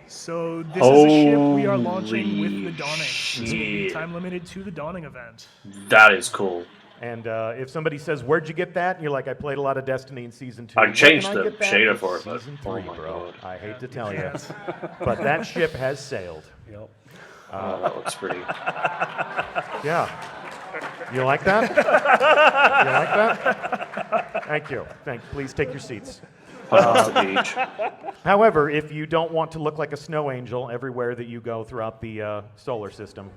C: so this is a ship we are launching with the Dawning. This will be
A: shit.
C: time limited to the Dawning event.
A: That is cool.
B: and if somebody says, "Where'd you get that?" and you're like, "I played a lot of Destiny in Season 2."
A: I
B: Where
A: changed
B: can I
A: the
B: get that?
A: shader for it, but
B: Season
A: oh
B: 3,
A: my
B: bro.
A: God.
B: I hate to tell you, but that ship has sailed.
D: Yep.
A: Oh, that looks pretty.
B: Yeah. You like that? You like that? Thank you. Please take your seats.
A: Off the beach.
B: However, if you don't want to look like a snow angel everywhere that you go throughout the solar system,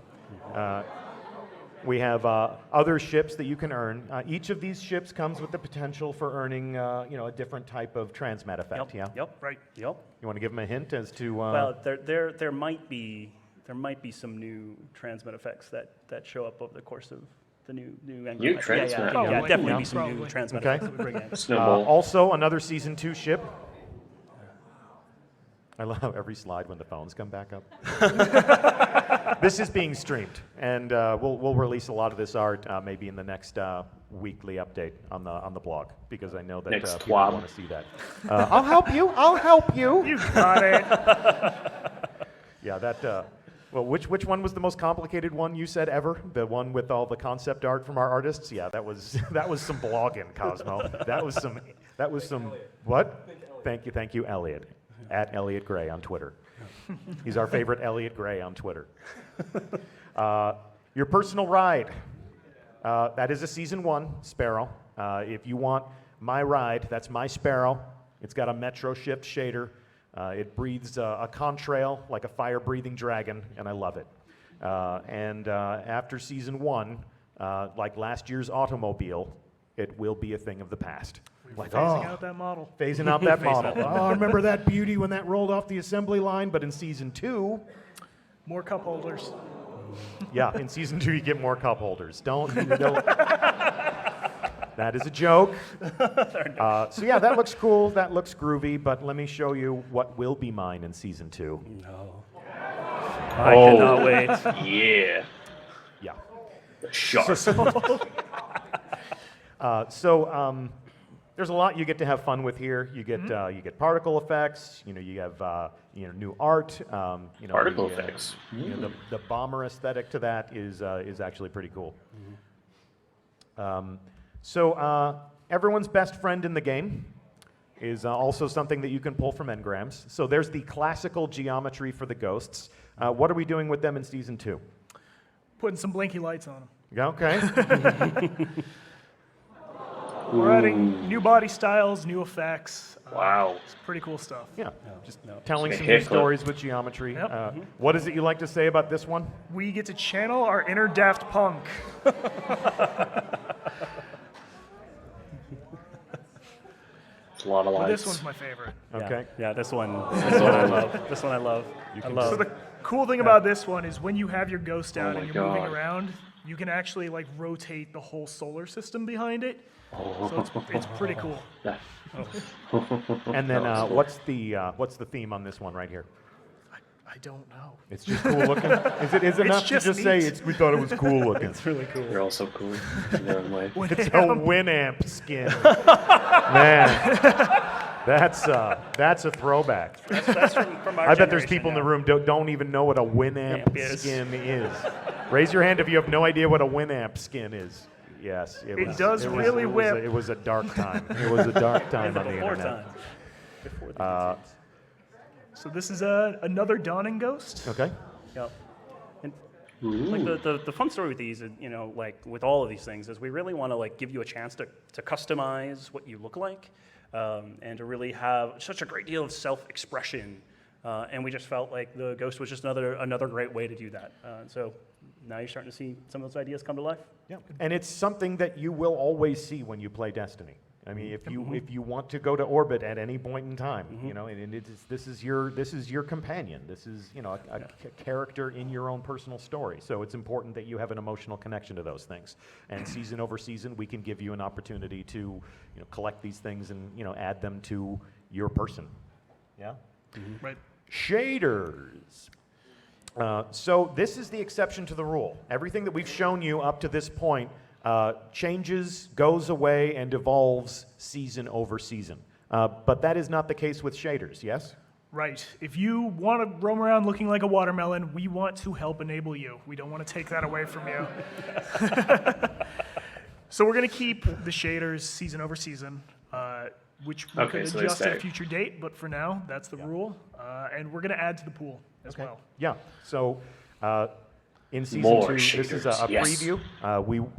B: we have other ships that you can earn. Each of these ships comes with the potential for earning, a different type of transmat effect. Yeah.
D: Yep. Right. Yep.
B: You want to give them a hint as to?
D: Well, there might be some new transmit effects that show up over the course of the new
A: New transmit?
D: Yeah,
C: Probably.
D: definitely
C: Yeah.
D: be some new
C: Probably.
D: transmit
B: Okay.
D: effects that we bring in.
A: Snowball.
B: Also, another Season 2 ship. I love every slide when the phones come back up. This is being streamed, and we'll release a lot of this art maybe in the next weekly update on the blog, because I know that
A: Next
B: people
A: twab.
B: want to see that. I'll help you. I'll help you.
C: You got it.
B: Yeah, that. Well, which one was the most complicated one you said ever? The one with all the concept art from our artists? Yeah, that was some blogging, Cosmo. That was some what? Thank you, Elliot. At Elliot Gray on Twitter. He's our favorite Elliot Gray on Twitter. Your personal ride. That is a Season 1 Sparrow. If you want my ride, that's my Sparrow. It's got a Metro Shift shader. It breathes a contrail like a fire-breathing dragon, and I love it. And after Season 1, like last year's automobile, it will be a thing of the past. Like,
C: Phasing out that model.
B: phasing out that
D: Phasing
B: model.
D: out that
B: I remember that beauty when that rolled off the assembly line, but in Season 2,
C: More cup holders.
B: yeah, in Season 2 you get more cup holders. Don't. That is a joke. So yeah, that looks cool. That looks groovy. But let me show you what will be mine in Season 2.
D: No. I cannot wait.
A: Yeah.
B: Yeah.
A: Sharp.
B: So there's a lot you get to have fun with here. You get particle effects. You have new art.
A: Particle effects.
B: The bomber aesthetic to that is actually pretty cool. So everyone's best friend in the game is also something that you can pull from engrams. So there's the classical geometry for the ghosts. What are we doing with them in Season 2?
C: Putting some blinky lights on them.
B: Yeah, okay.
C: We're adding new body styles, new effects.
A: Wow.
C: It's pretty cool stuff.
B: Yeah, just telling
A: Like a
B: some new
A: haircut.
B: stories with geometry.
C: Yep.
B: What is it you like to say about this one?
C: We get to channel our inner Daft Punk.
A: It's a lot of
C: But
A: lights.
C: this one's my favorite.
B: Okay.
D: Yeah, this one I love. This one I love. I love.
C: So the cool thing about this one is when you have your ghost out
A: my
C: and you're moving
A: God.
C: around, you can actually like rotate the whole solar system behind it. So it's pretty cool.
A: Yeah.
B: And then
A: That was cool.
B: what's the theme on this one right here?
C: I don't know.
B: It's just cool looking. Is it enough to
C: just
B: just say
C: neat.
B: we thought it was cool looking?
D: It's really cool.
A: You're also cool in your own way.
B: It's a Winamp skin. Man, that's a throwback.
D: That's from our
B: I bet there's
D: generation,
B: people in the
D: yeah.
B: room don't even know what a Winamp
D: Amp is.
B: skin is. Raise your hand if you have no idea what a Winamp skin is. Yes,
C: It does really whip.
B: It was a dark time. It was a dark time on the
D: Before
B: internet.
D: time. Before the
C: So this is another Dawning Ghost.
B: Okay.
D: Yep. And like the fun story with these, like with all of these things, is we really want to like give you a chance to customize what you look like, and to really have such a great deal of self-expression. And we just felt like the Ghost was just another great way to do that. So now you're starting to see some of those ideas come to life.
B: Yeah. And it's something that you will always see when you play Destiny. I mean, if you want to go to orbit at any point in time, and this is your companion. This is a character in your own personal story. So it's important that you have an emotional connection to those things. And season over season, we can give you an opportunity to collect these things and add them to your person. Yeah.
C: Right.
B: Shaders. So this is the exception to the rule. Everything that we've shown you up to this point changes, goes away, and evolves season over season. But that is not the case with shaders, yes?
C: Right. If you want to roam around looking like a watermelon, we want to help enable you. We don't want to take that away from you. So we're going to keep the shaders season over season, which we
A: Okay,
C: could
A: so they
C: adjust at a
A: stay.
C: future date, but for now, that's the rule. And we're going to add to the pool as well.
B: Yeah. So in season
A: More
B: 2, this is a
A: shaders, yes.
B: preview.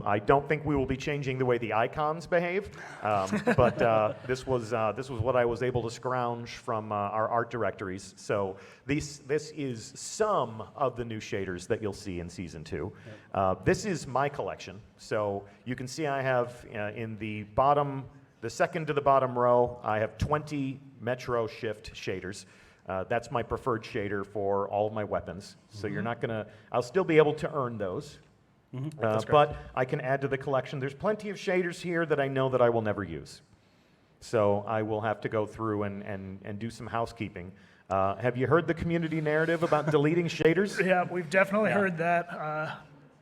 B: I don't think we will be changing the way the icons behave, but this was what I was able to scrounge from our art directories. So this is some of the new shaders that you'll see in season 2. This is my collection. So you can see I have in the bottom, the second to the bottom row, I have 20 Metro Shift shaders. That's my preferred shader for all of my weapons. So you're not going to, I'll still be able to earn those. But I can add to the collection. There's plenty of shaders here that I know that I will never use. So I will have to go through and do some housekeeping. Have you heard the community narrative about deleting shaders?
C: Yeah, we've definitely heard that.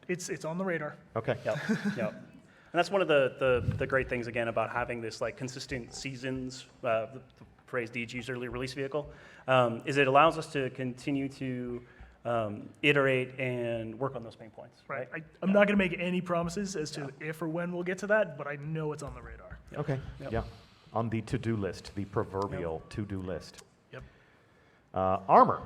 C: It's on the radar.
B: Okay.
D: Yep. Yep. And that's one of the great things again about having this like consistent seasons. The phrase DG used earlier, release vehicle, is it allows us to continue to iterate and work on those pain points.
C: Right. I'm not going to make any promises as to if or when we'll get to that, but I know it's on the radar.
B: Okay.
D: Yep.
B: Yeah. On the to-do list, the proverbial to-do list.
C: Yep.
B: Armor.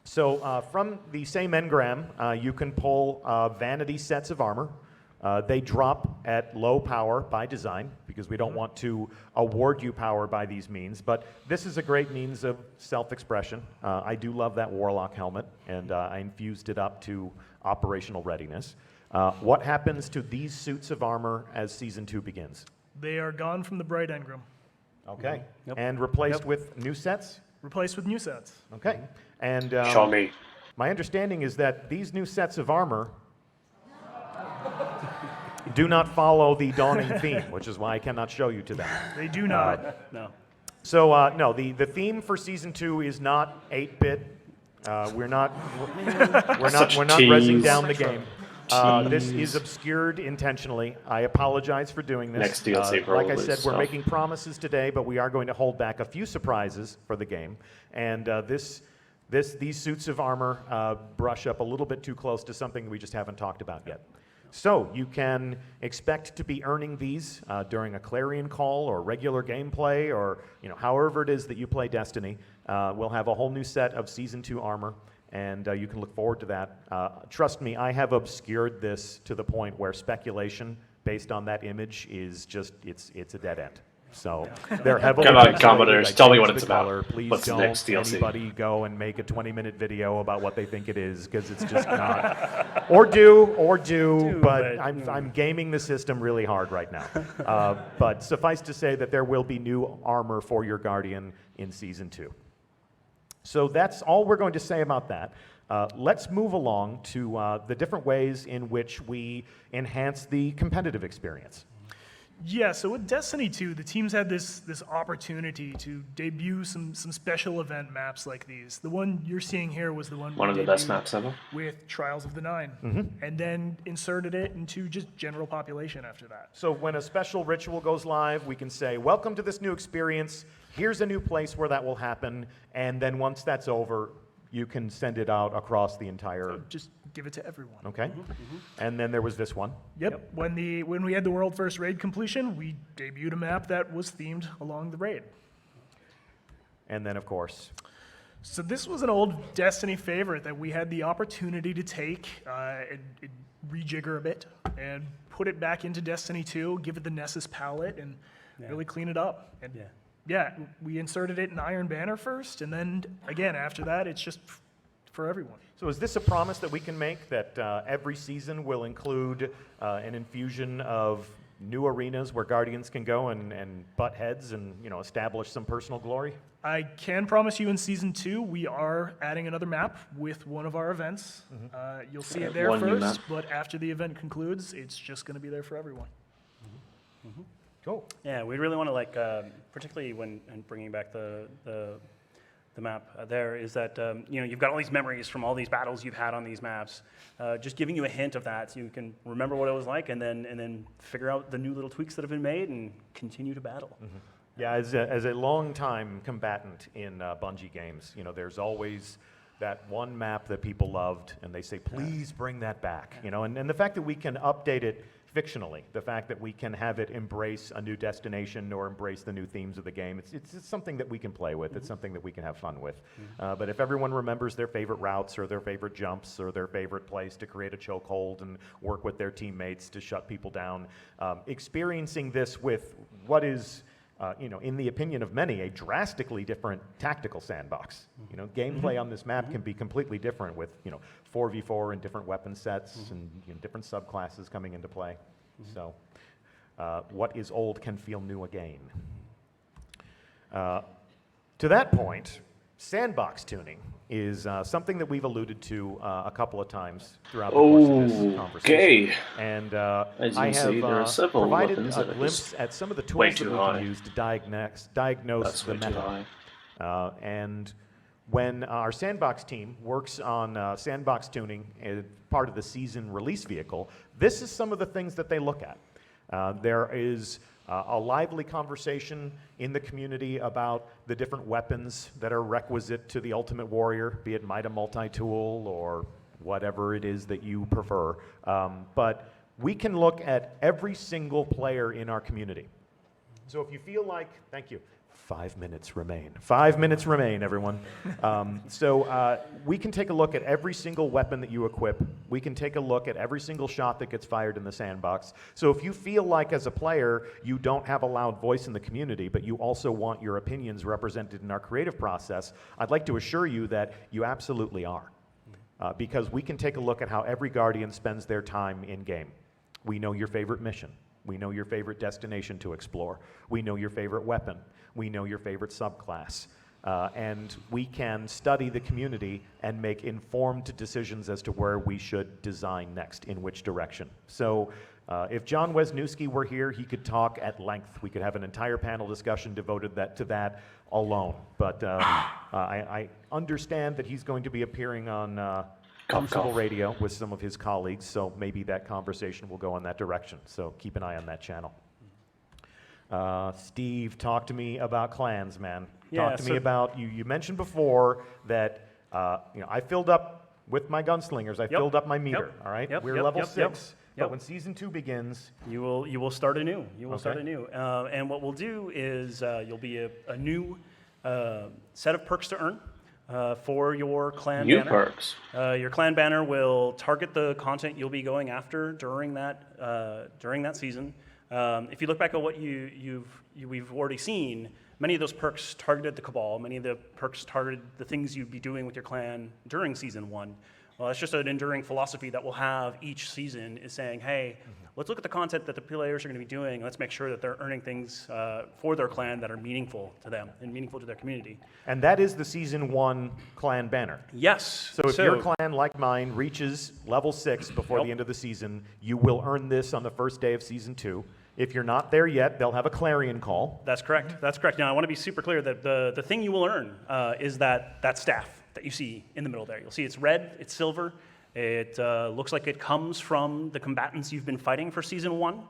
B: So from the same engram, you can pull vanity sets of armor. They drop at low power by design because we don't want to award you power by these means, but this is a great means of self-expression. I do love that Warlock helmet, and I infused it up to operational readiness. What happens to these suits of armor as Season 2 begins?
C: They are gone from the bright engram,
B: Okay.
D: Yep.
B: And replaced
D: Yep.
B: with new sets?
C: replaced with new sets.
B: Okay. And
A: Show me.
B: my understanding is that these new sets of armor do not follow the dawning theme, which is why I cannot show you to them.
C: They do not.
D: No.
B: So no, the theme for Season 2 is not 8-bit. We're not
A: Such
B: rezzing
A: tease.
B: down the game. This is obscured intentionally. I apologize for doing this.
A: Next DLC
B: like I
A: probably
B: said, we're
A: stuff.
B: making promises today, but we are going to hold back a few surprises for the game. And these suits of armor brush up a little bit too close to something we just haven't talked about yet. So you can expect to be earning these during a Clarion Call or regular gameplay, or however it is that you play Destiny. We'll have a whole new set of Season 2 armor, and you can look forward to that. Trust me, I have obscured this to the point where speculation based on that image is just it's a dead end. So they're heavily
A: Come on,
B: pixelated.
A: Commodores,
B: I
A: tell me
B: changed
A: what
B: the
A: it's about.
B: color. Please
A: What's the
B: don't
A: next DLC?
B: anybody go and make a 20-minute video about what they think it is, because it's just not. Or do, but
D: but,
B: I'm gaming the system really hard right now. But suffice to say that there will be new armor for your Guardian in Season 2. So that's all we're going to say about that. Let's move along to the different ways in which we enhance the competitive experience.
C: Yeah, so with Destiny 2, the teams had this opportunity to debut some special event maps like these. The one you're seeing here was the one
A: One
C: we
A: of the best
C: debuted
A: maps ever.
C: with Trials of the Nine, and then inserted it into just general population after that.
B: So when a special ritual goes live, we can say, welcome to this new experience. Here's a new place where that will happen. And then once that's over, you can send it out across the entire...
C: Just give it to everyone.
B: Okay. And then there was this one.
C: Yep. When we had the world first raid completion, we debuted a map that was themed along the raid.
B: And then, of course...
C: So this was an old Destiny favorite that we had the opportunity to take and rejigger a bit and put it back into Destiny 2, give it the Nessus palette, and really clean it up. And yeah, we inserted it in Iron Banner first, and then again after that, it's just for everyone.
B: So is this a promise that we can make, that every season will include an infusion of new arenas where Guardians can go and butt heads and establish some personal glory?
C: I can promise you in Season 2, we are adding another map with one of our events. You'll see it there
A: One new
C: first,
A: map.
C: but after the event concludes, it's just going to be there for everyone.
B: Cool.
D: Yeah, we really want to particularly when and bringing back the map there is that you've got all these memories from all these battles you've had on these maps. Just giving you a hint of that, so you can remember what it was like, and then figure out the new little tweaks that have been made and continue to battle.
B: Yeah, as a long-time combatant in Bungie games, there's always that one map that people loved, and they say, please bring that back. And the fact that we can update it fictionally, the fact that we can have it embrace a new destination or embrace the new themes of the game, it's something that we can play with. It's something that we can have fun with. But if everyone remembers their favorite routes or their favorite jumps or their favorite place to create a chokehold and work with their teammates to shut people down, experiencing this with what is... in the opinion of many, a drastically different tactical sandbox. Gameplay on this map can be completely different with 4v4 and different weapon sets and different subclasses coming into play. So, what is old can feel new again. To that point, sandbox tuning is something that we've alluded to a couple of times throughout the course of this conversation.
A: Okay.
B: And
A: As you
B: I
A: can see, there are
B: have
A: several
B: provided
A: weapons
B: a
A: that are
B: glimpse
A: just
B: at some of the
A: way
B: tools that
A: too
B: we
A: high.
B: can use to diagnose
A: That's
B: the
A: way too
B: meta.
A: high.
B: And when our Sandbox team works on Sandbox tuning, part of the season release vehicle, this is some of the things that they look at. There is a lively conversation in the community about the different weapons that are requisite to the Ultimate Warrior, be it Mida Multi-Tool or whatever it is that you prefer. But we can look at every single player in our community. So if you feel like, thank you, 5 minutes remain. 5 minutes remain, everyone. We can take a look at every single weapon that you equip. We can take a look at every single shot that gets fired in the sandbox. So if you feel like as a player you don't have a loud voice in the community, but you also want your opinions represented in our creative process, I'd like to assure you that you absolutely are. Because we can take a look at how every Guardian spends their time in-game. We know your favorite mission. We know your favorite destination to explore. We know your favorite weapon. We know your favorite subclass. And we can study the community and make informed decisions as to where we should design next, in which direction. So if John Wisniewski were here, he could talk at length. We could have an entire panel discussion devoted to that alone. But I understand that he's going to be appearing on Crucible Radio with some of his colleagues, so maybe that conversation will go in that direction. So keep an eye on that channel. Steve, talk to me about clans, man. Talk to me about, you mentioned before that I filled up with my gunslingers. I filled up my meter, all right? We're level 6. But when Season 2 begins...
D: You will start anew. You will start anew. And what we'll do is you'll be a new set of perks to earn for your clan banner.
A: New perks.
D: Your clan banner will target the content you'll be going after during that season. If you look back at what we've already seen, many of those perks targeted the Cabal. Many of the perks targeted the things you'd be doing with your clan during Season 1. Well, it's just an enduring philosophy that we'll have each season is saying, hey, let's look at the content that the players are going to be doing. Let's make sure that they're earning things for their clan that are meaningful to them and meaningful to their community.
B: And that is the Season 1 clan banner.
D: Yes.
B: So if your clan, like mine, reaches level 6 before the end of the season, you will earn this on the first day of Season 2. If you're not there yet, they'll have a Clarion Call.
D: That's correct. That's correct. Now, I want to be super clear that the thing you will earn is that staff that you see in the middle there. You'll see it's red, it's silver. It looks like it comes from the combatants you've been fighting for Season 1.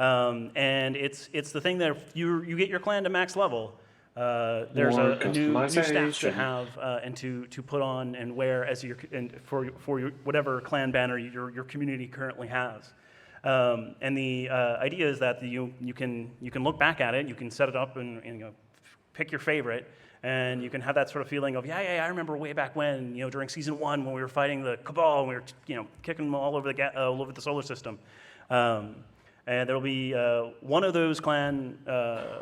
D: And it's the thing that if you get your clan to max level, there's a new staff to have and to put on and wear as for your whatever clan banner your community currently has. And the idea is that you can look back at it, you can set it up and pick your favorite, and you can have that sort of feeling of I remember way back when during Season 1 when we were fighting the Cabal and we were kicking them all over the solar system. And there'll be one of those clan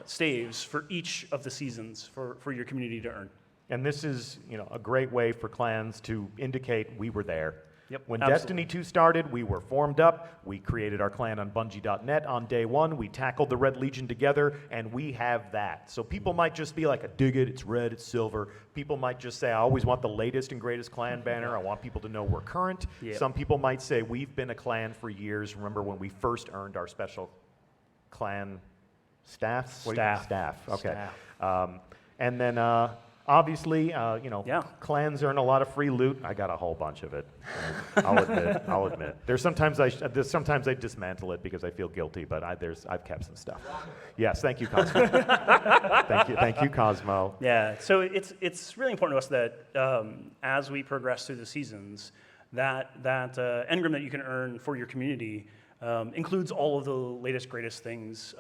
D: staves for each of the seasons for your community to earn.
B: And this is a great way for clans to indicate we were there.
D: Yep,
B: when
D: absolutely.
B: Destiny 2 started, we were formed up. We created our clan on Bungie.net on day 1. We tackled the Red Legion together, and we have that. So people might just be like, I dig it, it's red, it's silver. People might just say, I always want the latest and greatest clan banner. I want people to know we're current.
D: Yep.
B: Some people might say, we've been a clan for years. Remember when we first earned our special clan staff? Staff. Okay.
D: Staff.
B: And then... obviously, clans earn a lot of free loot. I got a whole bunch of it. I'll admit. There's sometimes I dismantle it because I feel guilty, but I've kept some stuff. Yes, thank you, Cosmo. thank you, Cosmo.
D: Yeah, so it's really important to us that as we progress through the seasons, that engram that you can earn for your community includes all of the latest, greatest things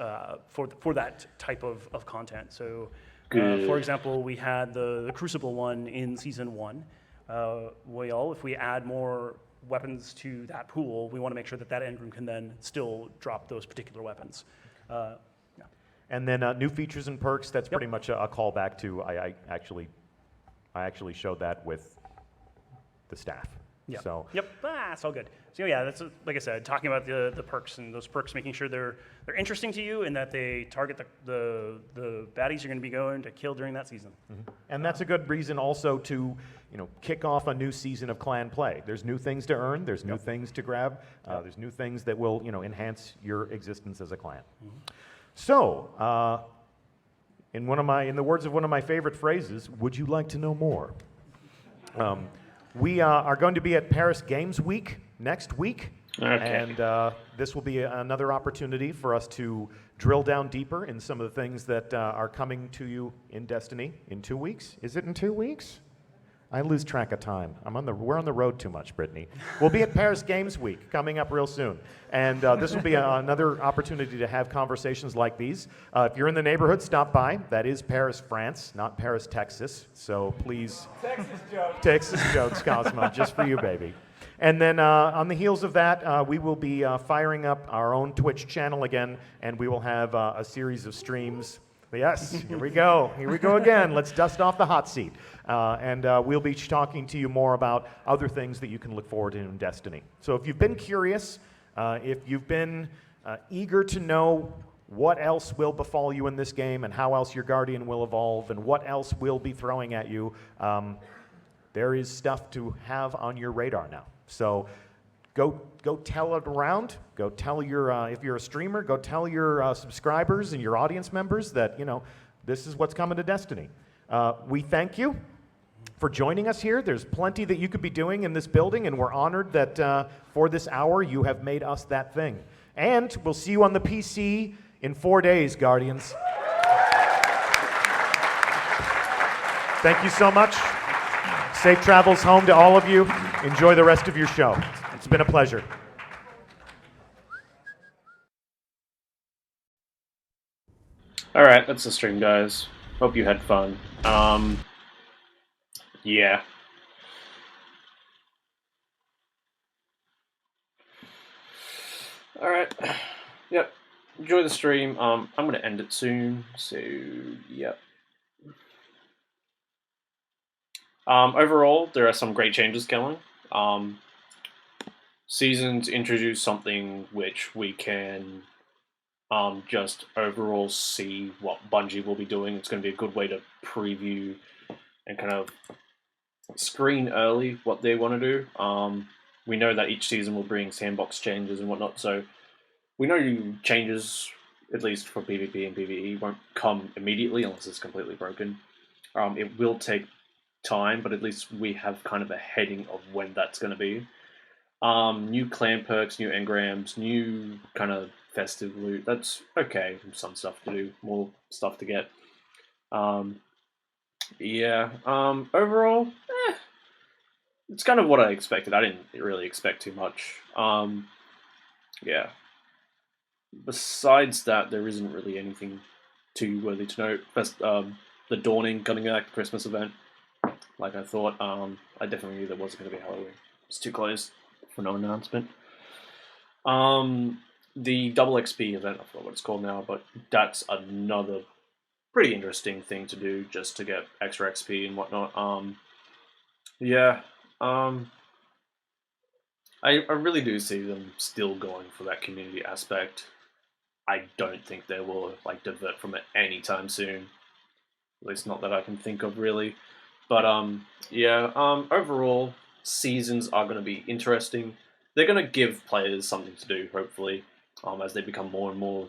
D: for that type of content. So. For example, we had the Crucible one in Season 1. If we add more weapons to that pool, we want to make sure that engram can then still drop those particular weapons.
B: And then new features and perks, that's pretty much a callback to, I actually showed that with the staff.
D: Yeah.
B: So.
D: Yep. It's all good. So that's like I said, talking about the perks and those perks, making sure they're interesting to you and that they target the baddies you're going to be going to kill during that season.
B: Mm-hmm. And that's a good reason also to kick off a new season of clan play. There's new things to earn. There's new things to grab. There's new things that will enhance your existence as a clan. Mm-hmm. So, in the words of one of my favorite phrases, would you like to know more? We are going to be at Paris Games Week next week.
A: Okay.
B: And this will be another opportunity for us to drill down deeper in some of the things that are coming to you in Destiny in 2 weeks. Is it in 2 weeks? I lose track of time. We're on the road too much, Brittany. We'll be at Paris Games Week coming up real soon. And this will be another opportunity to have conversations like these. If you're in the neighborhood, stop by. That is Paris, France, not Paris, Texas. So please. Texas jokes, Cosmo, just for you, baby. And then on the heels of that, we will be firing up our own Twitch channel again, and we will have a series of streams. Yes, here we go. Here we go again. Let's dust off the hot seat. And we'll be talking to you more about other things that you can look forward to in Destiny. So if you've been curious, if you've been eager to know what else will befall you in this game and how else your Guardian will evolve and what else will be throwing at you, there is stuff to have on your radar now. So go tell it around. Go tell your, if you're a streamer, go tell your subscribers and your audience members that, this is what's coming to Destiny. We thank you for joining us here. There's plenty that you could be doing in this building, and we're honored that for this hour you have made us that thing. And we'll see you on the PC in 4 days, Guardians. Thank you so much. Safe travels home to all of you. Enjoy the rest of your show. It's been a pleasure.
A: Alright, that's the stream, guys. Hope you had fun. Yeah. Alright. Yep. Enjoy the stream. I'm gonna end it soon, so yep. Overall, there are some great changes coming. Seasons introduce something which we can just overall see what Bungie will be doing. It's going to be a good way to preview and kind of screen early what they want to do. We know that each season will bring sandbox changes and whatnot, so we know changes, at least for PvP and PvE, won't come immediately unless it's completely broken. It will take time, but at least we have kind of a heading of when that's going to be. New clan perks, new engrams, new kind of festive loot. That's okay. Some stuff to do, more stuff to get. Yeah. Overall, it's kind of what I expected. I didn't really expect too much. Yeah. Besides that, there isn't really anything too worthy to note. The Dawning coming back, Christmas event. Like I thought, I definitely knew there wasn't going to be Halloween. It's too close for no announcement. The double XP event, I forgot what it's called now, but that's another pretty interesting thing to do just to get extra XP and whatnot. Yeah. I really do see them still going for that community aspect. I don't think they will divert from it anytime soon. At least not that I can think of, really. But yeah, overall, seasons are going to be interesting. They're going to give players something to do, hopefully, as they become more and more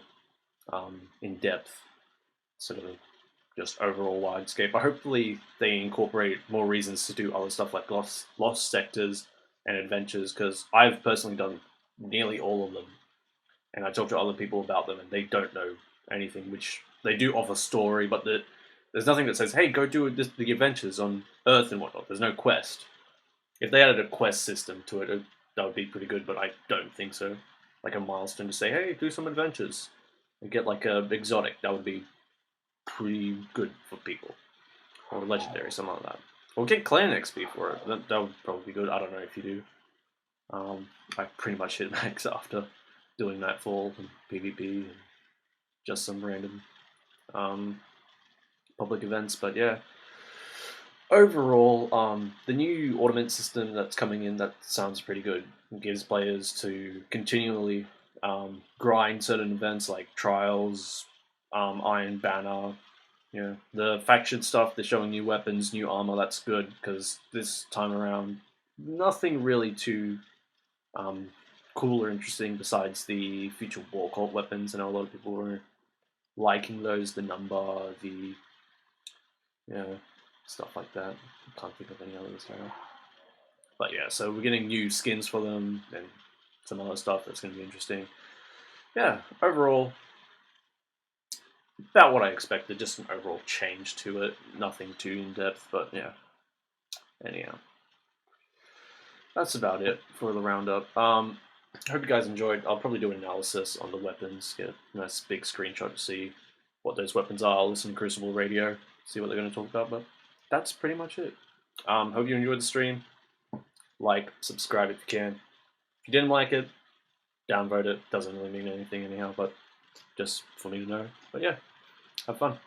A: in-depth, sort of just overall widescape. But hopefully they incorporate more reasons to do other stuff like lost sectors and adventures, because I've personally done nearly all of them. And I talk to other people about them, and they don't know anything, which they do offer story, but there's nothing that says, hey, go do the adventures on Earth and whatnot. There's no quest. If they added a quest system to it, that would be pretty good, but I don't think so. Like a milestone to say, hey, do some adventures. And get like a exotic. That would be pretty good for people. Or legendary, something like that. Or get clan XP for it. That would probably be good. I don't know if you do. I pretty much hit max after doing that for PvP and just some random public events, but yeah. Overall, the new ornament system that's coming in, that sounds pretty good. It gives players to continually grind certain events like Trials, Iron Banner. Yeah, the faction stuff, they're showing new weapons, new armor, that's good, because this time around, nothing really too cool or interesting besides the future war cult weapons. I know a lot of people were liking those, the number, the stuff like that. I can't think of any others now. But yeah, so we're getting new skins for them and some other stuff that's going to be interesting. Yeah, overall, about what I expected, just an overall change to it. Nothing too in-depth, but yeah. Anyhow, that's about it for the roundup. I hope you guys enjoyed. I'll probably do an analysis on the weapons, get a nice big screenshot to see what those weapons are. I'll listen to Crucible Radio, see what they're going to talk about, but that's pretty much it. Hope you enjoyed the stream. Like, subscribe if you can. If you didn't like it, downvote it. Doesn't really mean anything anyhow, but just for me to know. But yeah, have fun.